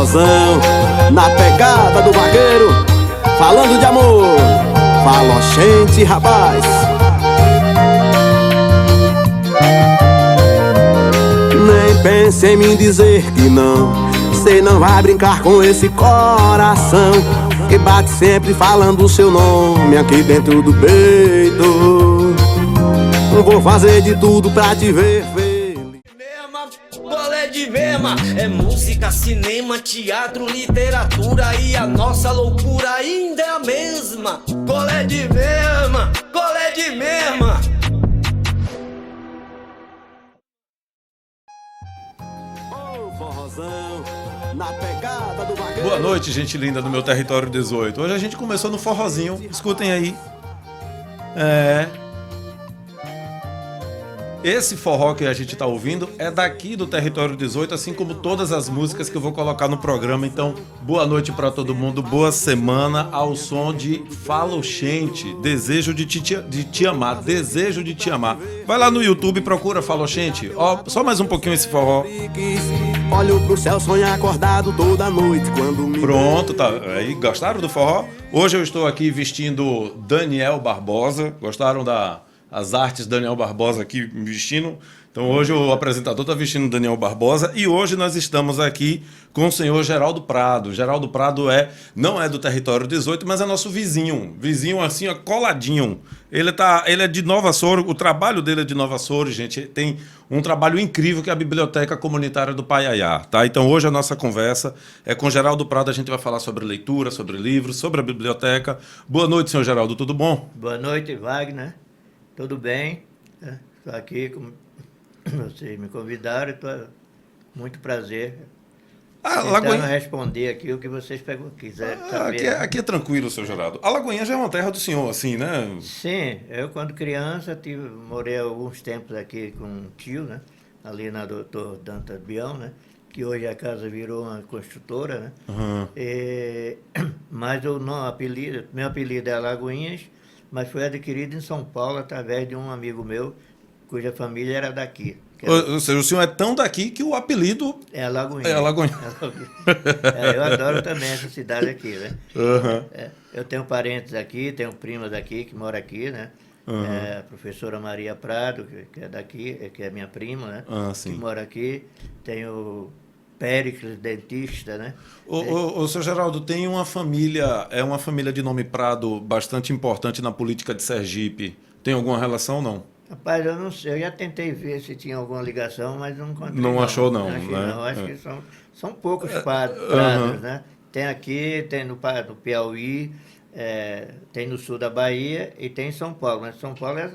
forrozão, na pegada do vaqueiro, falando de amor, falochente, rapaz. Nem pense em me dizer que não, cê não vai brincar com esse coração que bate sempre falando o seu nome aqui dentro do peito. Vou fazer de tudo pra te ver feliz. Bolé de Vema é música, cinema, teatro, literatura, e a nossa loucura ainda é a mesma. Colé de Vema, colé de Vema. Forrozão, na pegada do vaqueiro. Boa noite, gente linda do meu território 18. Hoje a gente começou no forrozinho, escutem aí. Esse forró que a gente tá ouvindo é daqui do território 18, assim como todas as músicas que eu vou colocar no programa. Então, boa noite pra todo mundo, boa semana ao som de Falochente, desejo de te amar, desejo de te amar. Vai lá no YouTube, procura Falochente. Ó, só mais um pouquinho esse forró. Olho pro céu, sonhar acordado toda noite quando me... Pronto, tá. Aí, gostaram do forró? Hoje eu estou aqui vestindo Daniel Barbosa. Gostaram das artes Daniel Barbosa aqui vestindo? Então hoje o apresentador está vestindo Daniel Barbosa e hoje nós estamos aqui com o senhor Geraldo Prado. Geraldo Prado não é do território 18, mas é nosso vizinho. Vizinho assim, ó, coladinho. Ele é de Nova Açores, o trabalho dele é de Nova Açores, gente. Tem um trabalho incrível que é a Biblioteca Comunitária do Paiaiá, tá? Então hoje a nossa conversa é com Geraldo Prado, a gente vai falar sobre leitura, sobre livros, sobre a biblioteca. Boa noite, senhor Geraldo, tudo bom? Boa noite, Wagner. Tudo bem? Estou aqui, como vocês me convidaram, muito prazer. Tentando responder aqui o que vocês quiserem saber. Aqui é tranquilo, seu Geraldo. Alagoinha já é uma terra do senhor, assim, né? Sim, eu quando criança morei alguns tempos aqui com um tio, né? Ali na Doutor Dantas Bião, né? Que hoje a casa virou uma construtora, né? Uhum. Mas meu apelido é Alagoinhas, mas foi adquirido em São Paulo através de um amigo meu, cuja família era daqui. Ou seja, o senhor é tão daqui que o apelido é Alagoinha. É Alagoinha. Eu adoro também essa cidade aqui, né? Uhum. Eu tenho parentes aqui, tenho primas aqui que moram aqui, né? Uhum. A professora Maria Prado, que é daqui, que é minha prima, né? Sim. Que mora aqui. Tenho Péricles, dentista, né? O seu Geraldo, tem uma família de nome Prado bastante importante na política de Sergipe. Tem alguma relação ou não? Rapaz, eu não sei, eu já tentei ver se tinha alguma ligação, mas não encontrei. Não achou não, achei, né? não. Acho que são poucos prados, né? Tem aqui, tem no Piauí, tem no sul da Bahia e tem em São Paulo. Mas São Paulo é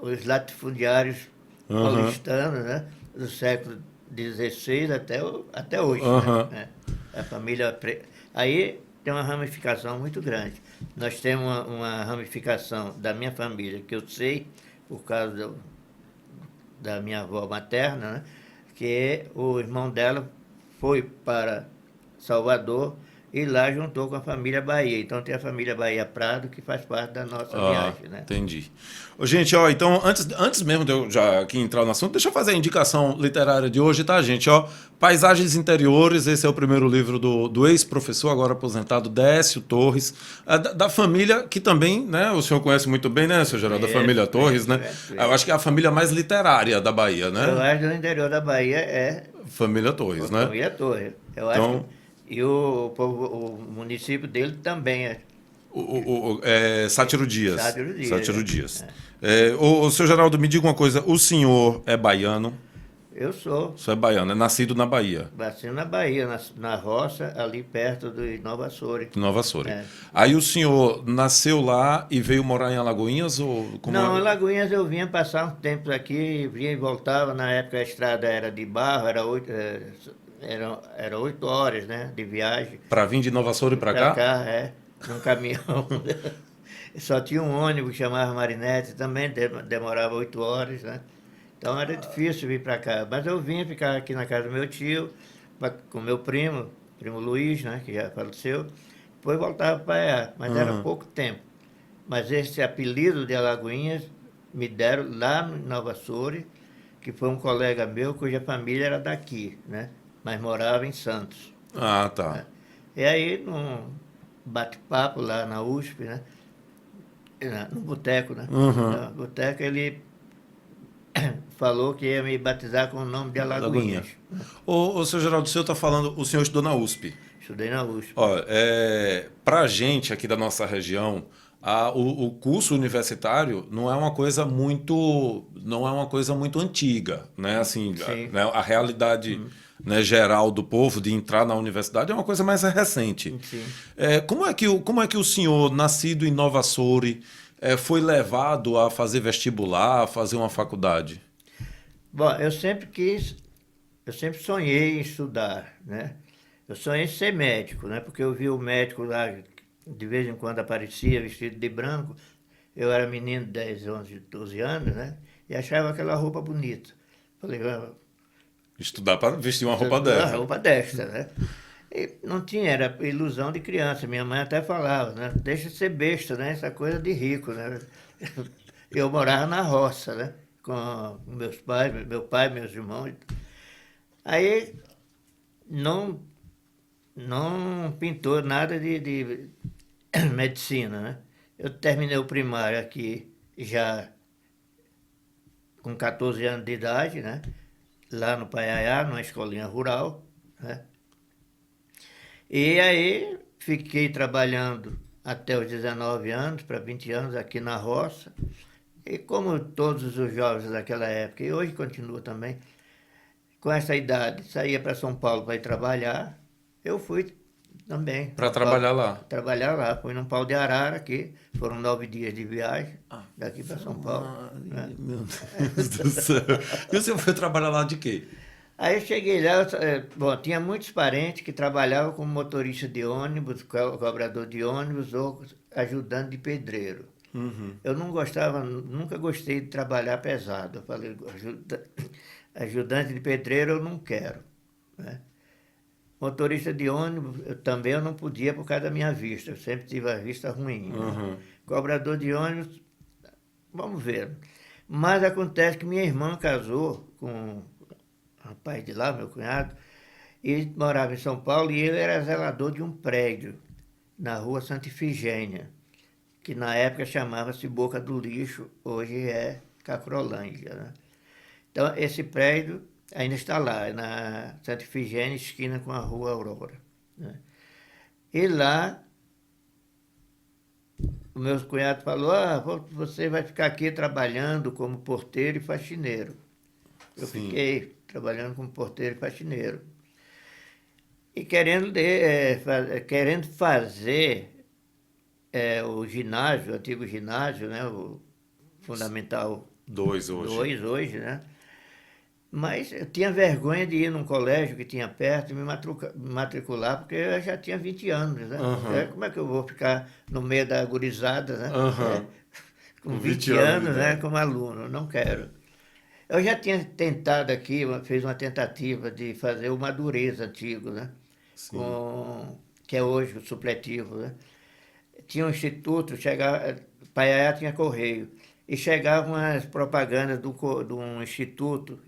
os latifundiários paulistanos, né? Do século XVI até hoje. Né? A família... Aí tem uma ramificação muito grande. Nós temos uma ramificação da minha família, que eu sei, por causa da minha avó materna, né? Que o irmão dela foi para Salvador e lá juntou com a família Bahia. Então tem a família Bahia Prado, que faz parte da nossa viagem, né? Entendi. Gente, então, antes mesmo de eu já aqui entrar no assunto, deixa eu fazer a indicação literária de hoje, tá, gente? Paisagens Interiores, esse é o primeiro livro do ex-professor, agora aposentado, Décio Torres, da família que também, né, o senhor conhece muito bem, né, seu Geraldo, da família Torres, né? Eu acho que é a família mais literária da Bahia, né? Eu acho que o interior da Bahia é... Família Torres, né? Família Torres. Eu acho que... E o município dele também é... Sátiro Dias. Sátiro Dias. O seu Geraldo, me diga uma coisa, o senhor é baiano? Eu sou. O senhor é baiano, é nascido na Bahia? Nasci na Bahia, na roça, ali perto de Nova Açores. Nova Açores. Aí o senhor nasceu lá e veio morar em Alagoinhas? Não, em Alagoinhas eu vinha passar uns tempos aqui, vinha e voltava. Na época a estrada era de barro, era 8 horas, né, de viagem. Para vir de Nova Açores para cá? Para cá, num caminhão. Só tinha um ônibus que chamava Marinete, também demorava 8 horas, né? Então era difícil vir para cá. Mas eu vinha ficar aqui na casa do meu tio, com meu primo Luiz, né, que já faleceu. Depois voltava para Paiaiá, mas era pouco tempo. Mas esse apelido de Alagoinhas me deram lá em Nova Açores, que foi um colega meu cuja família era daqui, né? Mas morava em Santos. Ah, tá. E aí, num bate-papo lá na USP, né? No boteco, né? No boteco, ele falou que ia me batizar com o nome de Lagoinha. Alagoinhas. Ô, seu Geraldo, o senhor está falando, o senhor estudou na USP. Estudei na USP. Ó, pra gente aqui da nossa região, o curso universitário não é uma coisa muito antiga, né? Assim, Sim. né, a realidade, né, geral do povo de entrar na universidade é uma coisa mais recente. Sim. Como é que o senhor, nascido em Nova Soure, foi levado a fazer vestibular, a fazer uma faculdade? Bom, eu sempre sonhei em estudar, né? Eu sonhei em ser médico, né? Porque eu vi o médico lá, de vez em quando aparecia vestido de branco. Eu era menino de 10, 11, 12 anos, né? E achava aquela roupa bonita. Falei, Estudar para vestir uma roupa uma dessa. roupa desta, né? E não tinha, era ilusão de criança. Minha mãe até falava, né? Deixa de ser besta, né? Essa coisa de rico, né? Eu morava na roça, né? Com meus pais, meu pai, meus irmãos. Aí não pintou nada de medicina, né? Eu terminei o primário aqui já com 14 anos de idade, né? Lá no Paiaiá, numa escolinha rural, né? E aí fiquei trabalhando até os 19 anos, para 20 anos aqui na roça. E como todos os jovens daquela época, e hoje continua também, com essa idade, saía para São Paulo para ir trabalhar, eu fui também. Para trabalhar lá. Trabalhar lá, fui num pau de arara aqui, foram 9 dias de viagem, daqui para São Paulo. Né? Meu Deus do céu. E o senhor foi trabalhar lá de quê? Aí eu cheguei lá, bom, tinha muitos parentes que trabalhavam como motorista de ônibus, cobrador de ônibus ou ajudante de pedreiro. Eu não gostava, nunca gostei de trabalhar pesado. Eu falei, ajudante de pedreiro eu não quero. Né? Motorista de ônibus eu não podia por causa da minha vista, eu sempre tive a vista ruim. Né? Cobrador de ônibus, vamos ver. Mas acontece que minha irmã casou com um rapaz de lá, meu cunhado, e morava em São Paulo e ele era zelador de um prédio na rua Santa Ifigênia, que na época chamava-se Boca do Lixo, hoje é Cacrolândia. Né? Então, esse prédio ainda está lá, na Santa Ifigênia, esquina com a Rua Aurora. Né? E lá, o meu cunhado falou, você vai ficar aqui trabalhando como porteiro e faxineiro. Eu fiquei trabalhando como porteiro e faxineiro. E querendo fazer o ginásio, o antigo ginásio, né? O Fundamental 2 hoje, né? Mas eu tinha vergonha de ir num colégio que tinha perto e me matricular, porque eu já tinha 20 anos, né? Como é que eu vou ficar no meio da gurizada, né? Com 20 anos, né? Como aluno, não quero. Eu já tinha tentado aqui, fiz uma tentativa de fazer o Madureza antigo, né? Que é hoje o supletivo, né? Tinha um instituto, Paiaiá tinha correio, e chegavam as propagandas de um instituto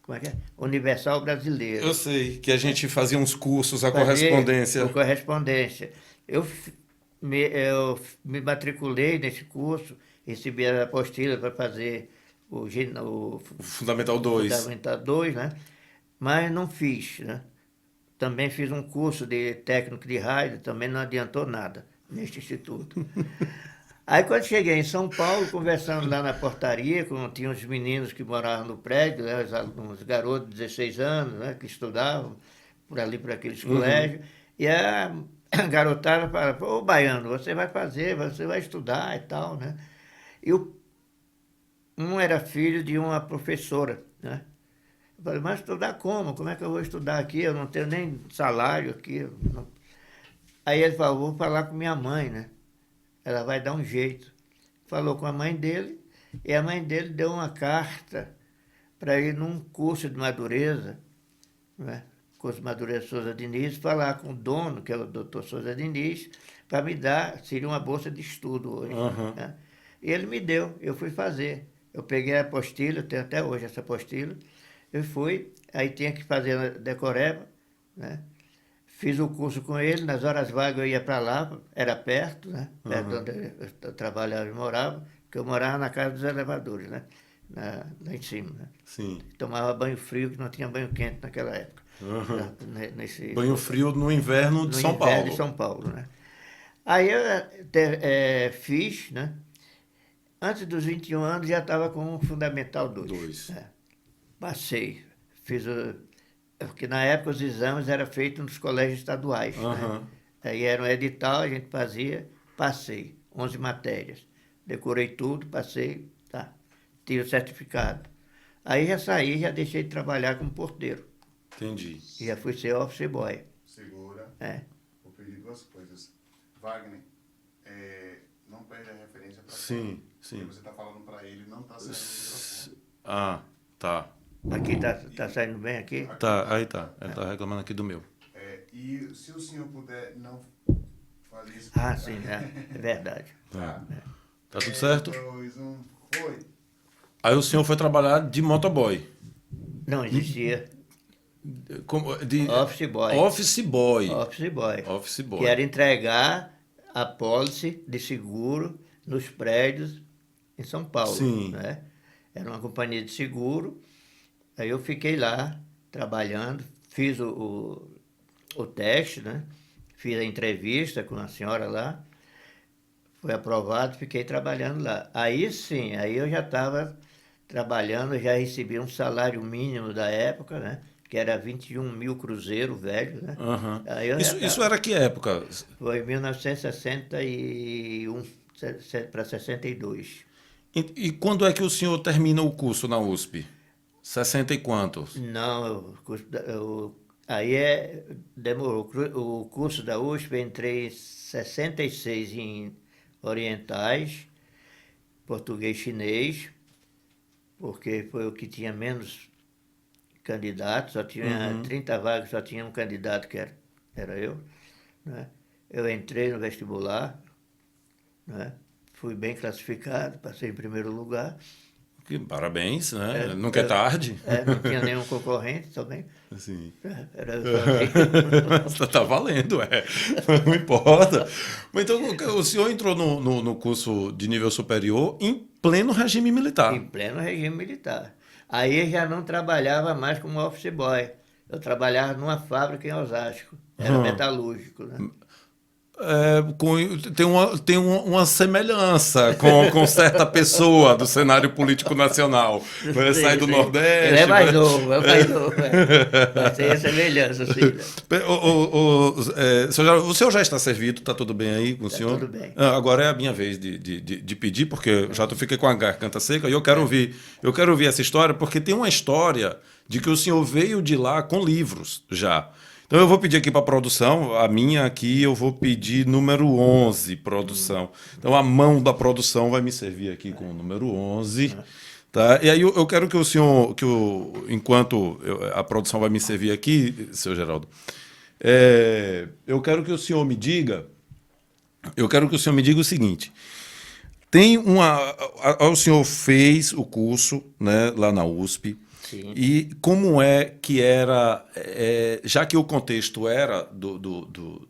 como é que é? Universal Brasileiro. Eu sei, que a gente fazia uns cursos, a correspondência. A correspondência. Eu me matriculei nesse curso, recebi a apostila para fazer o Fundamental 2. Fundamental 2, né? Mas não fiz, né? Também fiz um curso de técnico de rádio, também não adiantou nada neste instituto. Aí quando cheguei em São Paulo, conversando lá na portaria, tinha uns meninos que moravam no prédio, né, uns garotos de 16 anos, né, que estudavam por aqueles colégios, e a garotada falava, ô baiano, você vai estudar e tal, né? E um era filho de uma professora, né? Eu falei, mas estudar como? Como é que eu vou estudar aqui? Eu não tenho nem salário aqui. Não. Aí ele falou, vou falar com minha mãe, né? Ela vai dar um jeito. Falou com a mãe dele, e a mãe dele deu uma carta para ir num curso de Madureza, né? Curso de Madureza Souza Diniz, falar com o dono, que é o doutor Souza Diniz, para me dar, seria uma bolsa de estudo hoje. Né? E ele me deu, eu fui fazer. Eu peguei a apostila, eu tenho até hoje essa apostila, eu fui, aí tinha que fazer a decoreba, né? Fiz o curso com ele, nas horas vagas eu ia para lá, era perto, né? Perto de onde eu trabalhava e morava, porque eu morava na casa dos elevadores, né? Lá em cima, né? Sim. Tomava banho frio, que não tinha banho quente naquela época. Banho frio no inverno de no São inverno Paulo. de São Paulo, né? Aí eu fiz, né? Antes dos 21 anos já estava com o Fundamental 2. Né? Passei. Porque na época os exames eram feitos nos colégios estaduais. Né? Aí era um edital, a gente fazia, passei. 11 matérias. Decorei tudo, passei, tá. Tive o certificado. Aí já saí, já deixei de trabalhar como porteiro. Entendi. E já fui ser office boy. Segura. Vou pedir duas coisas. Wagner, não perde a referência para Sim, sim. Porque você está falando para ele, não está saindo o microfone. Ah, tá. Aqui tá saindo bem aqui? Tá, aí tá. Ele tá reclamando aqui do meu. E se o senhor puder não fazer isso... Ah, sim, é verdade. Tá tudo certo? 2, 1, foi. Aí o senhor foi trabalhar de motoboy. Não existia. Office boy. Office boy. Office boy. Que era entregar a pólice de seguro nos prédios em São Paulo. Sim. Né? Era uma companhia de seguro. Aí eu fiquei lá trabalhando, fiz o teste, né? Fiz a entrevista com a senhora lá. Foi aprovado, fiquei trabalhando lá. Aí sim, aí eu já estava trabalhando, já recebi um salário mínimo da época, né? Que era 21 mil cruzeiro velho, né? Aí Isso era que época? Foi em 1961 para 62. E quando é que o senhor termina o curso na USP? 60 e quantos? Não, demorou. O curso da USP eu entrei em 66 em orientais, português chinês, porque foi o que tinha menos candidatos, só tinha 30 vagas, só tinha um candidato que era eu. Né? Eu entrei no vestibular, né? Fui bem classificado, passei em primeiro lugar. Parabéns, né? Nunca é tarde. Não tinha nenhum concorrente também. Sim. Era eu sozinho. Tá valendo, não importa. Então, o senhor entrou no curso de nível superior em pleno regime militar. Em pleno regime militar. Aí eu já não trabalhava mais como office boy. Eu trabalhava numa fábrica em Osasco. Era metalúrgico, né? Tem uma semelhança com certa pessoa do cenário político nacional. Ele sai do Nordeste. Ele é mais novo, Mas tem a semelhança, sim. O senhor já está servido, está tudo bem aí com o senhor? Tudo bem. Agora é a minha vez de pedir, porque já fiquei com a garganta seca e eu quero ouvir essa história, porque tem uma história de que o senhor veio de lá com livros já. Então eu vou pedir aqui para a produção, a minha aqui eu vou pedir número 11, produção. Então a mão da produção vai me servir aqui com o número 11. Tá? E aí eu quero que o senhor, enquanto a produção vai me servir aqui, seu Geraldo, eu quero que o senhor me diga o seguinte. O senhor fez o curso, né, lá na USP. Sim. E como é que era, já que o contexto era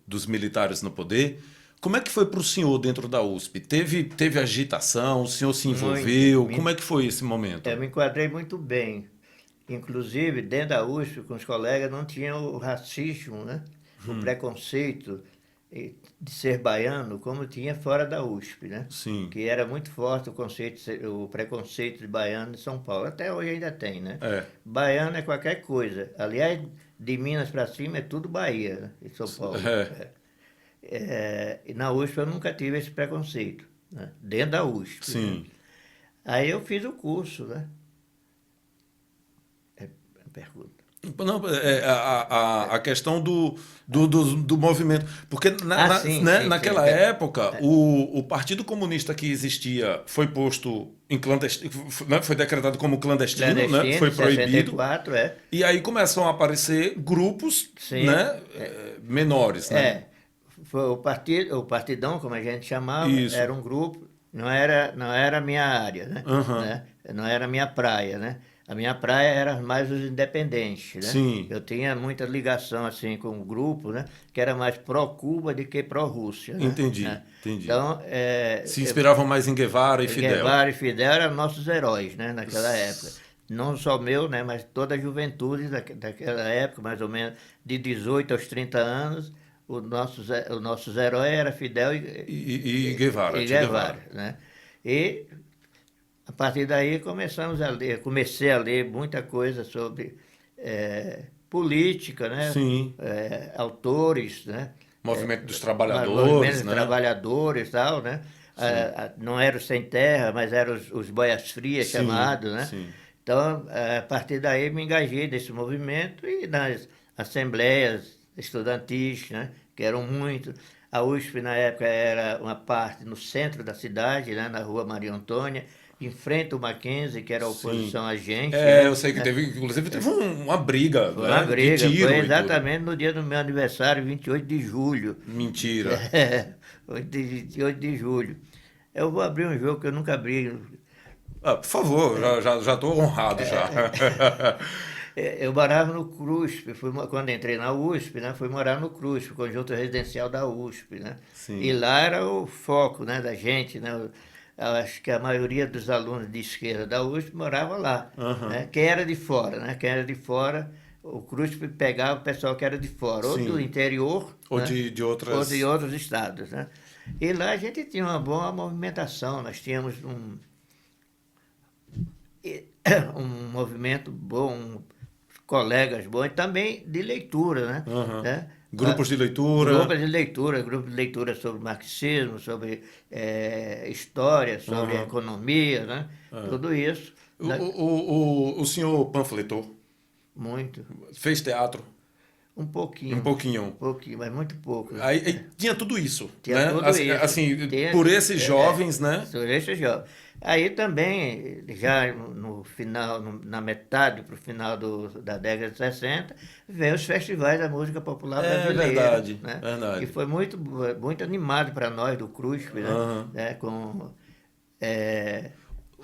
dos militares no poder, como é que foi para o senhor dentro da USP? Teve agitação, o senhor se envolveu? Como é que foi esse momento? Eu me enquadrei muito bem. Inclusive, dentro da USP, com os colegas, não tinha o racismo, né? O preconceito de ser baiano, como tinha fora da USP, né? Sim. Que era muito forte o preconceito de baiano em São Paulo. Até hoje ainda tem, né? Baiano é qualquer coisa. Aliás, de Minas para cima é tudo Bahia, né? Em São Paulo. E na USP eu nunca tive esse preconceito, né? Dentro da USP. Sim. Né? Aí eu fiz o curso, né? Pergunta. Não, a questão do movimento. Porque naquela época, o Partido Comunista que existia foi posto em clandestino, foi decretado como clandestino, né? Foi proibido. 64, E aí começam a aparecer grupos, né? Menores. Né? Foi o Partidão, como a gente chamava, Isso. Era um grupo, não era a minha área, né? Não era a minha praia, né? A minha praia era mais os independentes, né? Sim. Eu tinha muita ligação assim com o grupo, né? Que era mais pró-Cuba do que pró-Rússia, né? Entendi, Né? entendi. Então, Se inspiravam mais em Guevara e Fidel. Guevara e Fidel eram nossos heróis, né? Naquela época. Não só meu, né? Mas toda a juventude daquela época, mais ou menos de 18 aos 30 anos, os nossos heróis eram Fidel E Guevara. e Che Guevara, né? E a partir daí comecei a ler muita coisa sobre política, né? Sim. Autores, né? Movimento dos Trabalhadores, Movimento dos né? Trabalhadores e tal, né? Não eram os sem terra, mas eram os boias frias Sim, chamados, né? sim. Então, a partir daí me engajei nesse movimento e nas assembleias estudantis, né? Que eram muito. A USP, na época, era uma parte no centro da cidade, né? Na rua Maria Antônia, em frente ao Mackenzie, que era a oposição a gente. Né? Eu sei que teve, inclusive, teve uma briga, Foi né? uma briga, De tiro foi e tudo. exatamente no dia do meu aniversário, 28 de julho. Mentira. Foi de 28 de julho. Eu vou abrir um jogo que eu nunca abri. Por favor, já estou honrado já. Eu morava no CRUSP, quando entrei na USP, né, fui morar no CRUSP, Conjunto Residencial da USP, né? Sim. E lá era o foco, né, da gente, né? Eu acho que a maioria dos alunos de esquerda da USP morava lá, né? Quem era de fora, né? Quem era de fora, o CRUSP pegava o pessoal que era de fora, ou Sim. do interior, Ou né? de outras... Ou de outros estados, né? E lá a gente tinha uma boa movimentação, nós tínhamos um movimento bom, colegas bons, e também de leitura, né? Né? Grupos de leitura. Grupos de leitura sobre marxismo, sobre história, sobre economia, né? Tudo isso. O senhor panfletou? Muito. Fez teatro? Um pouquinho. Um pouquinho. Um pouquinho, mas muito pouco. Aí tinha tudo isso, Tinha né? tudo assim, isso. assim, Tinha- por esses jovens, né? Por esses jovens. Aí também, já no final, na metade para o final da década de 60, veio os festivais da música popular brasileira. Verdade, né? verdade. Que foi muito, muito animado para nós do CRUSP, né? Né? Com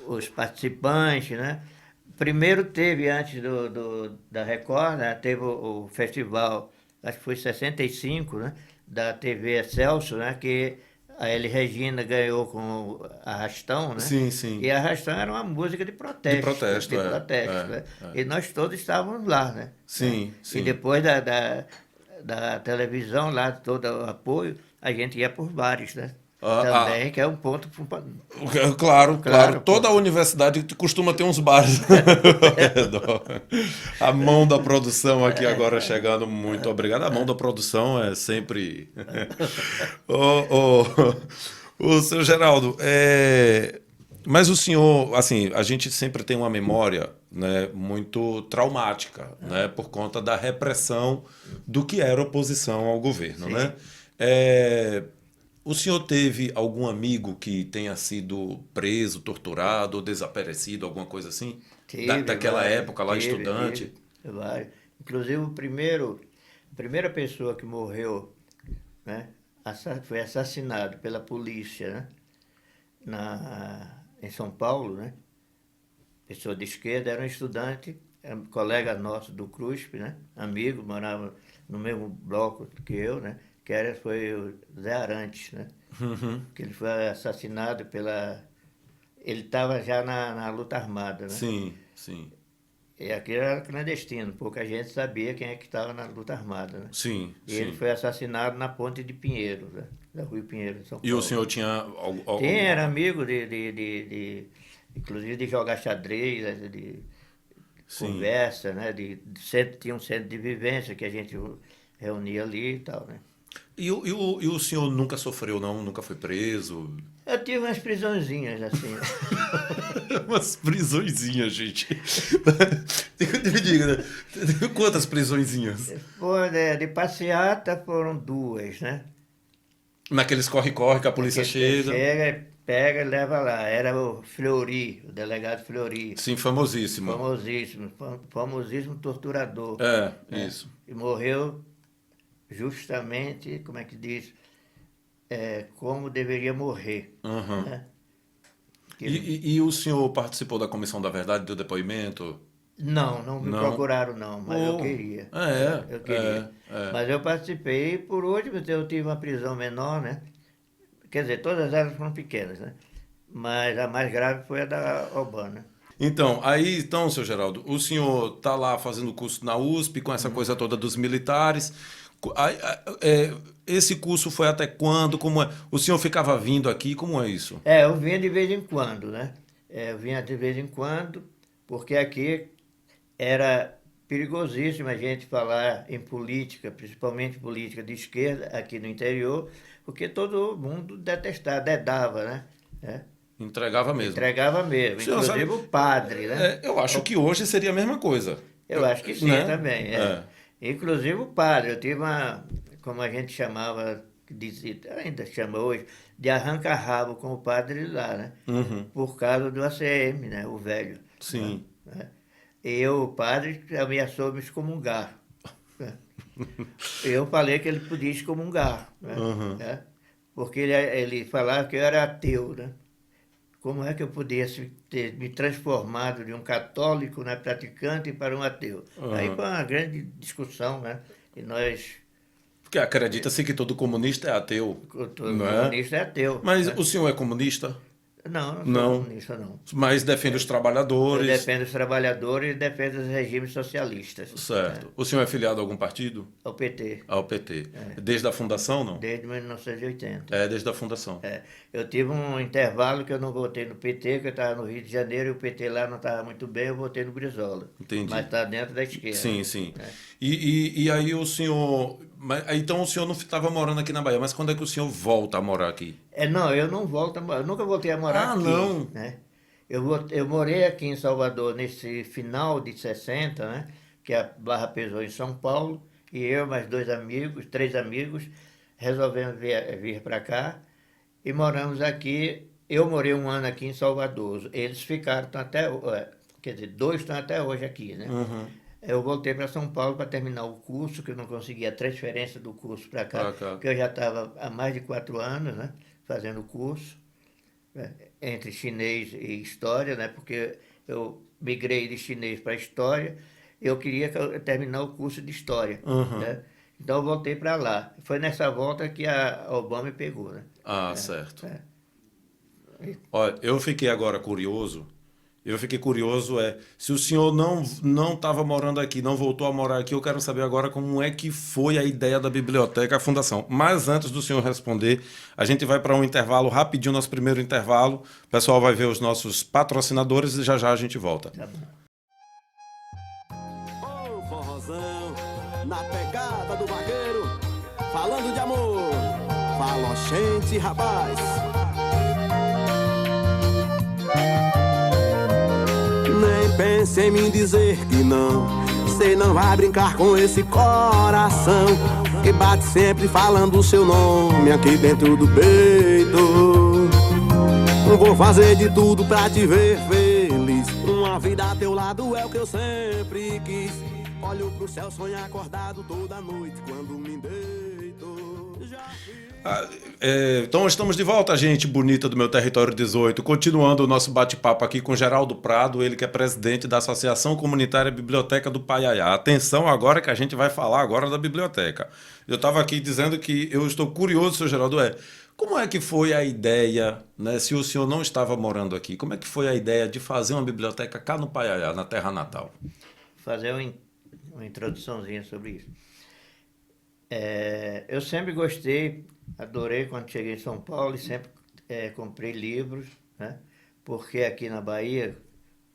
os participantes, né? Primeiro teve, antes da Record, né? Teve o festival, acho que foi em 65, né? Da TV Excelsior, né? Que a Elis Regina ganhou com Arrastão, né? Sim, sim. E Arrastão era uma música de protesto. De protesto, né? E nós todos estávamos lá, né? Sim, sim. E depois da televisão, lá, todo o apoio, a gente ia por bares, né? Também, que é um ponto... Claro. Toda a universidade costuma ter uns bares ao redor. A mão da produção aqui agora chegando, muito obrigado. A mão da produção é sempre... Ô, seu Geraldo, mas o senhor, assim, a gente sempre tem uma memória, né, muito traumática, né, por conta da repressão do que era oposição ao governo, Sim. né? O senhor teve algum amigo que tenha sido preso, torturado ou desaparecido, alguma coisa assim? Daquela época lá, estudante? Teve vários. Inclusive, a primeira pessoa que morreu, né, foi assassinado pela polícia, né, em São Paulo, né? Pessoa de esquerda, era um estudante, colega nosso do CRUSP, né? Amigo, morava no mesmo bloco que eu, né? Foi o Zé Arantes, né? Que ele foi assassinado ele estava já na luta armada, né? Sim, sim. E aquilo era clandestino, pouca gente sabia quem é que estava na luta armada, né? Sim, E ele foi assassinado na ponte de Pinheiro, né? Da Rua Pinheiro, em São Paulo. E o senhor tinha... Era amigo inclusive de jogar xadrez, né? De conversa, né? Tinha um centro de vivência que a gente reunia ali e tal, né? E o senhor nunca sofreu, não? Nunca foi preso? Eu tive umas prisãozinhas, assim. Umas prisõezinhas, gente. Me diga, né? Quantas prisõezinhas? De passeata foram 2, né? Naqueles corre-corre que a polícia chega. Chega, pega e leva lá. Era o Fleury, o delegado Fleury. Sim, famosíssimo. Famosíssimo torturador. Isso. E morreu justamente, como é que diz, como deveria morrer. Né? E o senhor participou da Comissão da Verdade, do depoimento? Não me Não? procuraram não, mas eu Oh, queria. é, Eu queria. é. Mas eu participei, e por último eu tive uma prisão menor, né? Quer dizer, todas elas foram pequenas, né? Mas a mais grave foi a da Albana. Então, seu Geraldo, o senhor está lá fazendo curso na USP com essa coisa toda dos militares. Esse curso foi até quando? Como é? O senhor ficava vindo aqui? Como é isso? Eu vinha de vez em quando, né? Eu vinha de vez em quando, porque aqui era perigosíssimo a gente falar em política, principalmente política de esquerda, aqui no interior, porque todo mundo detestava, dedava, né? Entregava mesmo. Entregava mesmo, O senhor inclusive sabe, o padre, né? eu acho que hoje seria a mesma coisa. Eu acho que sim, Né? também. Inclusive o padre, eu tive uma, como a gente chamava, dizia, ainda chama hoje, de arranca-rabo com o padre lá, né? Uhum. Por causa do ACM, né? O velho. Sim. Né? E o padre ameaçou me excomungar. Né? Eu falei que ele podia excomungar, né? Porque ele falava que eu era ateu, né? Como é que eu podia ter me transformado de um católico, né, praticante para um ateu? Aí foi uma grande discussão, né? E nós, Porque acredita-se que todo comunista é ateu. todo Não é? comunista é ateu. Mas Né? o senhor é comunista? Não sou Não. comunista, não. Mas defende os Eu trabalhadores. defendo os trabalhadores e defendo os regimes socialistas. Certo. Né? O senhor é filiado a algum partido? Ao PT, Ao PT. Desde a fundação, não? desde 1980. É, desde a fundação. Eu tive um intervalo que eu não votei no PT, que eu estava no Rio de Janeiro e o PT lá não estava muito bem, eu votei no Brizola. Entendi. Mas está dentro da esquerda. Sim, sim. E aí o senhor... Então o senhor não estava morando aqui na Bahia, mas quando é que o senhor volta a morar aqui? Não, eu não volto a morar, eu nunca voltei a morar aqui. Não. Né? Eu morei aqui em Salvador nesse final de 60, né? Que a barra pesou em São Paulo, e eu mais três amigos, resolvemos vir para cá e moramos aqui. Eu morei um ano aqui em Salvador, eles ficaram quer dizer, dois estão até hoje aqui, né? Eu voltei para São Paulo para terminar o curso, que eu não conseguia a transferência do curso para cá, porque eu já estava há mais de 4 anos, né, fazendo o curso, né, entre chinês e história, né, porque eu migrei de chinês para história, eu queria terminar o curso de história. Né? Então eu voltei para lá. Foi nessa volta que a Obama me pegou. Né? Certo. Olha, eu fiquei agora curioso. Se o senhor não estava morando aqui, não voltou a morar aqui, eu quero saber agora como é que foi a ideia da biblioteca, a fundação. Mas antes do senhor responder, a gente vai para um intervalo rapidinho, nosso primeiro intervalo. O pessoal vai ver os nossos patrocinadores e já a gente volta. Tá bom. Ô, forrozão, na pegada do vaqueiro, falando de amor, falochente, rapaz. Nem pense em me dizer que não, cê não vai brincar com esse coração que bate sempre falando o seu nome aqui dentro do peito. Vou fazer de tudo pra te ver feliz, uma vida a teu lado é o que eu sempre quis. Olho pro céu, sonho acordado toda noite quando me deito. Então estamos de volta, gente bonita do meu território 18, continuando o nosso bate-papo aqui com Geraldo Prado, ele que é presidente da Associação Comunitária Biblioteca do Paiaiá. Atenção agora que a gente vai falar agora da biblioteca. Eu estava aqui dizendo que eu estou curioso, seu Geraldo, como é que foi a ideia, né, se o senhor não estava morando aqui, como é que foi a ideia de fazer uma biblioteca cá no Paiaiá, na terra natal? Fazer uma introduçãozinha sobre isso. Eu sempre gostei, adorei quando cheguei em São Paulo e sempre comprei livros, né? Porque aqui na Bahia,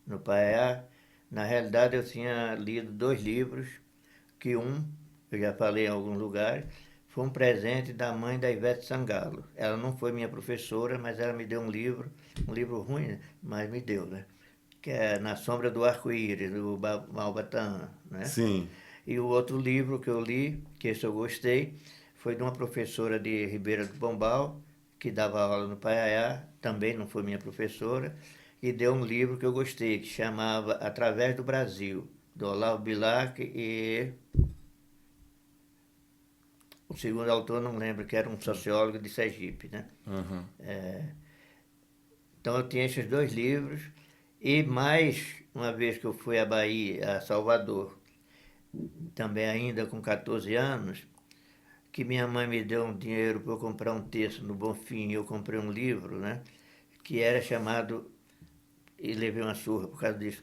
no Paiaiá, na realidade eu tinha lido 2 livros, que eu já falei em alguns lugares, foi um presente da mãe da Ivete Sangalo. Ela não foi minha professora, mas ela me deu um livro ruim, né? Mas me deu, né? Que é Na Sombra do Arco-Íris, do Malbatã, né? Sim. E o outro livro que eu li, que esse eu gostei, foi de uma professora de Ribeira do Pombal, que dava aula no Paiaiá, também não foi minha professora, e deu um livro que eu gostei, que chamava Através do Brasil, do Olavo Bilac e... O segundo autor não lembro, que era um sociólogo de Sergipe, né? Então eu tinha esses 2 livros, e mais uma vez que eu fui à Bahia, a Salvador, também ainda com 14 anos, que minha mãe me deu um dinheiro para eu comprar um texto no Bonfim, e eu comprei um livro, né, que era chamado, e levei uma surra por causa disso,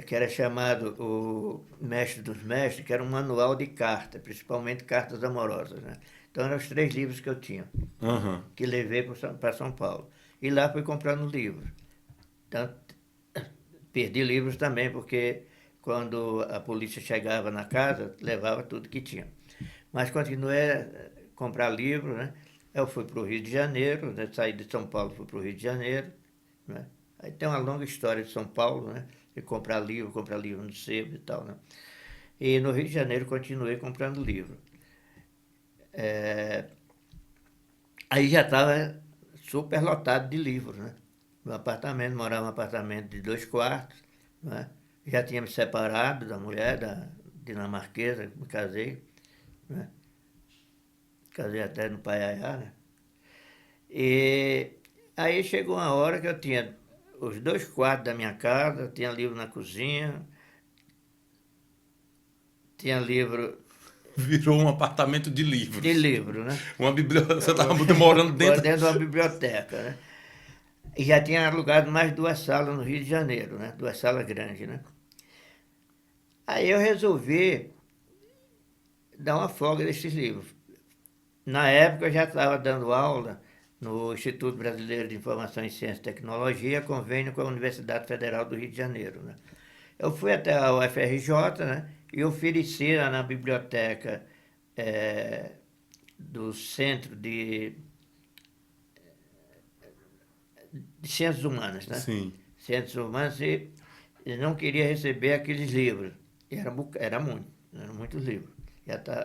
que era chamado O Mestre dos Mestres, que era um manual de cartas, principalmente cartas amorosas, né. Então eram os 3 livros que eu tinha, que levei para São Paulo. E lá fui comprando livros. Então, perdi livros também, porque quando a polícia chegava na casa, levava tudo que tinha. Mas continuei a comprar livros, né? Eu fui para o Rio de Janeiro, né? Saí de São Paulo, fui para o Rio de Janeiro, né? Aí tem uma longa história de São Paulo, né? De comprar livro no sebo e tal, né? E no Rio de Janeiro continuei comprando livro. Aí já estava super lotado de livros, né? Meu apartamento, morava num apartamento de 2 quartos, né? Já tinha me separado da mulher, da dinamarquesa, me casei, né? Casei até no Paiaiá, né? E aí chegou uma hora que eu tinha os 2 quartos da minha casa, tinha livro na cozinha, tinha livro... Virou um apartamento de livros. De livro, né? Uma biblioteca. Você estava morando dentro. Dentro de uma biblioteca, né? E já tinha alugado mais 2 salas no Rio de Janeiro, né? 2 salas grandes, né? Aí eu resolvi dar uma folga desses livros. Na época eu já estava dando aula no Instituto Brasileiro de Informação em Ciência e Tecnologia, convênio com a Universidade Federal do Rio de Janeiro, né? Eu fui até a UFRJ, né? E ofereci lá na biblioteca do Centro de Ciências Humanas, né? Sim. Ciências Humanas, e não queria receber aqueles livros. Eram muitos livros.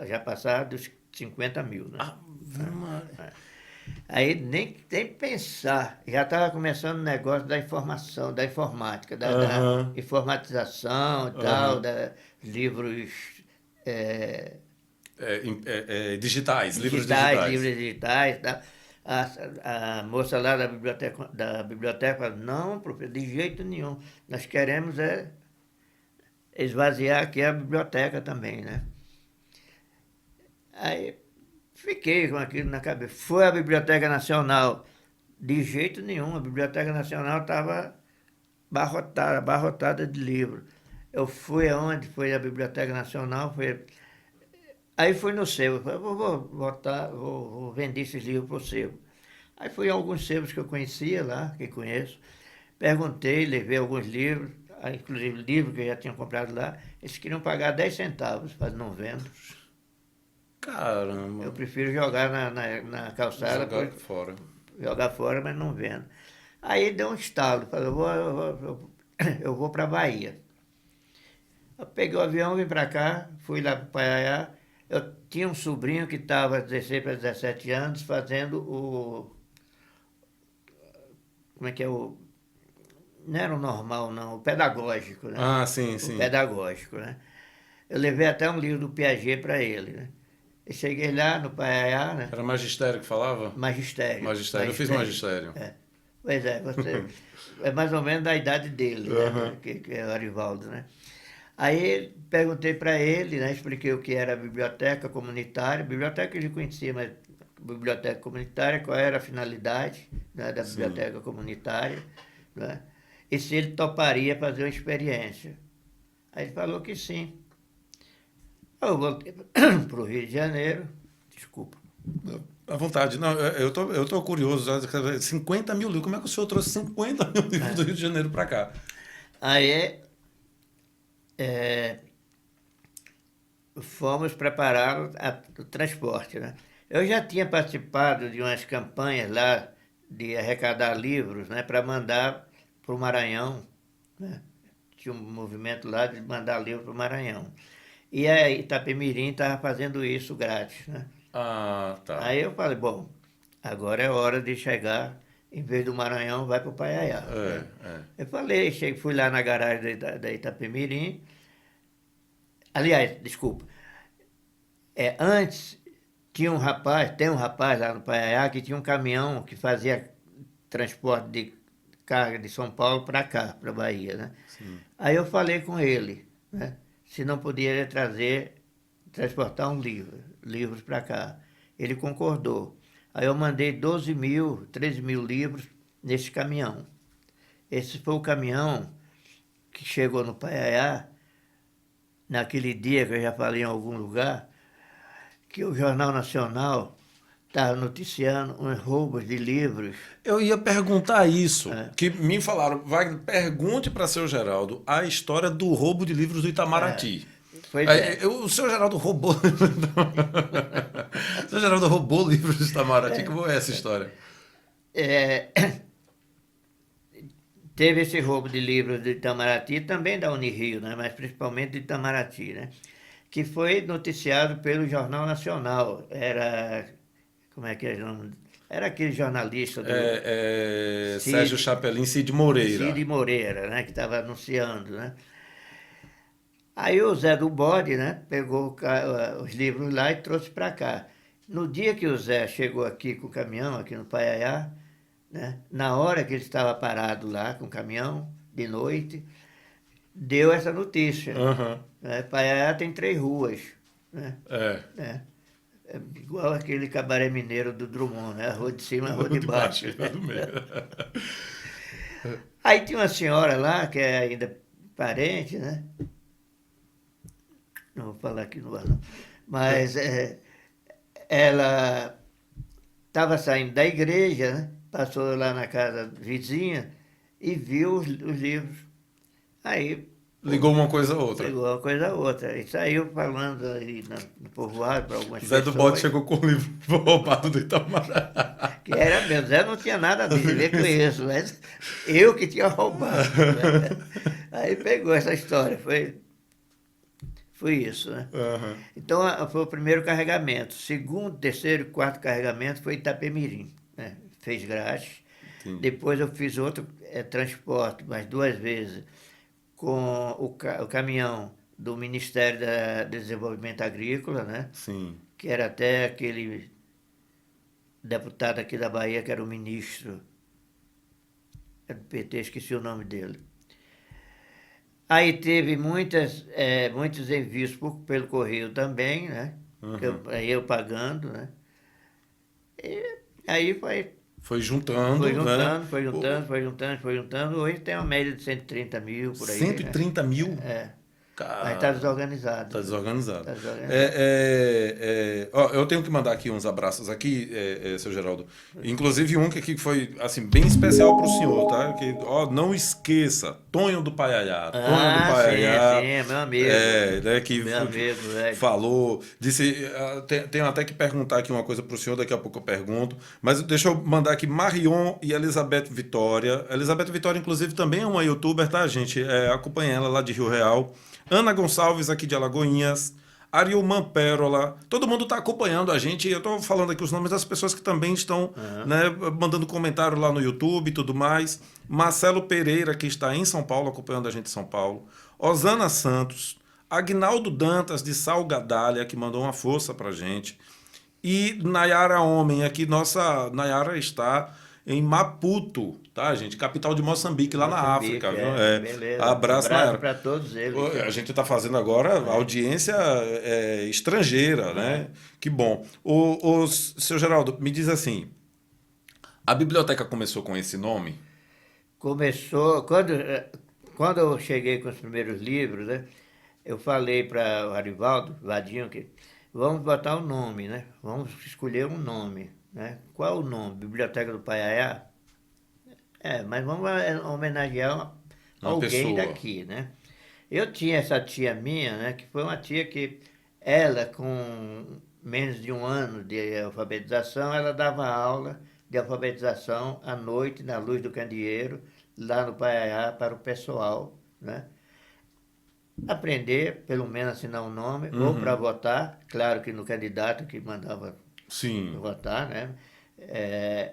Já passaram dos 50 mil, né? Aí nem pensar, já estava começando o negócio da informação, da informática, da informatização e tal, livros digitais, livros livros digitais, tal. A moça lá da biblioteca falou, não, professor, de jeito nenhum, nós queremos esvaziar aqui a biblioteca também, né? Aí fiquei com aquilo na cabeça. Foi à Biblioteca Nacional, de jeito nenhum, a Biblioteca Nacional estava abarrotada de livros. Eu fui aonde? Foi à Biblioteca Nacional, aí fui no sebo, falei, vou vender esses livros para o sebo. Aí fui a alguns sebos que eu conhecia lá, que conheço, perguntei, levei alguns livros, inclusive livros que eu já tinha comprado lá, eles queriam pagar 10 centavos, mas não vendo. Caramba. Eu prefiro jogar na calçada. Jogar fora, mas não vendo. Aí deu um estalo, falei, eu vou para a Bahia. Eu peguei o avião, vim para cá, fui lá para o Paiaiá. Eu tinha um sobrinho que estava 16 para 17 anos fazendo como é que é não era o normal, não, o pedagógico, né? Ah, sim, sim. O pedagógico, né? Eu levei até um livro do Piaget para ele, né? Eu cheguei lá no Paiaiá, né? Era magistério que falava? Magistério. Eu fiz magistério. Pois é, você é mais ou menos da idade dele, né? Que é o Arivaldo, né? Aí perguntei para ele, né? Expliquei o que era a biblioteca comunitária. Biblioteca ele conhecia, mas biblioteca comunitária, qual era a finalidade, né, da biblioteca comunitária, né? E se ele toparia fazer uma experiência. Aí ele falou que sim. Eu voltei para o Rio de Janeiro, desculpa. À vontade. Não, eu tô curioso. 50 mil livros. Como é que o senhor trouxe 50 mil livros do Rio de Janeiro para cá? Aí fomos preparar o transporte, né? Eu já tinha participado de umas campanhas lá de arrecadar livros, né, para mandar para o Maranhão, né? Tinha um movimento lá de mandar livro para o Maranhão. E a Itapemirim estava fazendo isso grátis, né? Ah, tá. Aí eu falei, bom, agora é hora de chegar, em vez do Maranhão, vai para o Paiaiá. Eu falei, fui lá na garagem da Itapemirim. Aliás, desculpa, antes tem um rapaz lá no Paiaiá que tinha um caminhão que fazia transporte de carga de São Paulo para cá, para Bahia, né? Sim. Aí eu falei com ele, né? Se não poderia transportar livros para cá. Ele concordou. Aí eu mandei 13 mil livros nesse caminhão. Esse foi o caminhão que chegou no Paiaiá, naquele dia que eu já falei em algum lugar, que o Jornal Nacional estava noticiando uns roubos de livros. Eu ia perguntar isso, que me falaram, Wagner, pergunte para seu Geraldo a história do roubo de livros do Itamaraty. Pois O seu Geraldo roubou. O seu Geraldo roubou livros do Itamaraty. Como é essa história? Teve esse roubo de livros do Itamaraty, também da Unirio, né? Mas principalmente do Itamaraty, né? Que foi noticiado pelo Jornal Nacional. Como é que é o nome? Era aquele jornalista do Sérgio Chapelin, Cid Moreira. Cid Moreira, né? Que estava anunciando, né? Aí o Zé do Bode, né? Pegou os livros lá e trouxe para cá. No dia que o Zé chegou aqui com o caminhão, aqui no Paiaiá, né? Na hora que ele estava parado lá com o caminhão, de noite, deu essa notícia. Paiaiá tem 3 ruas, né? É igual aquele cabaré mineiro do Drummond, né? A rua de cima e a rua de baixo. Do meio. Aí tinha uma senhora lá, que é ainda parente, né? Não vou falar aqui no ar, não. Mas ela estava saindo da igreja, né? Passou lá na casa vizinha e viu os livros. Aí... Ligou uma coisa a outra. Ligou uma coisa a outra. E saiu falando aí no povoado para algumas Zé pessoas. do Bode chegou com o livro roubado do Itamaraty. Que era meu. Zé não tinha nada a ver com isso, mas eu que tinha roubado. Né? Aí pegou essa história. Foi isso, né? Então, foi o primeiro carregamento. Segundo, terceiro e quarto carregamento foi Itapemirim, né? Fez graxa. Depois eu fiz outro transporte, mais 2 vezes, com o caminhão do Ministério do Desenvolvimento Agrícola, né? Sim. Que era até aquele deputado aqui da Bahia, que era o ministro do PT, esqueci o nome dele. Aí teve muitos envios pelo correio também, né? Aí eu pagando, né? E aí foi juntando. Foi juntando. Hoje tem uma média de 130 mil por aí. 130 mil? Mas está desorganizado. Está desorganizado. Eu tenho que mandar aqui uns abraços aqui, seu Geraldo. Inclusive um que aqui foi assim, bem especial para o senhor, tá? Que, não esqueça, Tonho do Paiaiá. Sim, meu amigo. Meu amigo, falou. Disse, tenho até que perguntar aqui uma coisa para o senhor, daqui a pouco eu pergunto. Mas deixa eu mandar aqui Marion e Elizabeth Vitória. Elizabeth Vitória, inclusive, também é uma youtuber, tá, gente? Acompanha ela lá de Rio Real. Ana Gonçalves, aqui de Alagoinhas, Arielman Pérola, todo mundo está acompanhando a gente. Eu estou falando aqui os nomes das pessoas que também estão né, mandando comentário lá no YouTube e tudo mais. Marcelo Pereira, que está em São Paulo, acompanhando a gente em São Paulo. Osana Santos, Agnaldo Dantas, de Salgadalha, que mandou uma força para a gente. E Nayara Homem, aqui nossa Nayara está em Maputo, tá, gente? Capital de Moçambique, lá na África. Beleza. Abraço para todos eles. A gente está fazendo agora audiência estrangeira, né? Que bom. Seu Geraldo, me diz assim, a biblioteca começou com esse nome? Começou, quando eu cheguei com os primeiros livros, né? Eu falei para o Arivaldo, Vadinho, que vamos botar um nome, né? Vamos escolher um nome. Né? Qual o nome? Biblioteca do Paiaiá? Mas vamos homenagear alguém daqui, né? Eu tinha essa tia minha, né? Que foi uma tia que ela, com menos de 1 ano de alfabetização, ela dava aula de alfabetização à noite, na Luz do Candeeiro, lá no Paiaiá, para o pessoal, né? Aprender, pelo menos assinar um nome, ou para votar, claro que no candidato que mandava votar, né?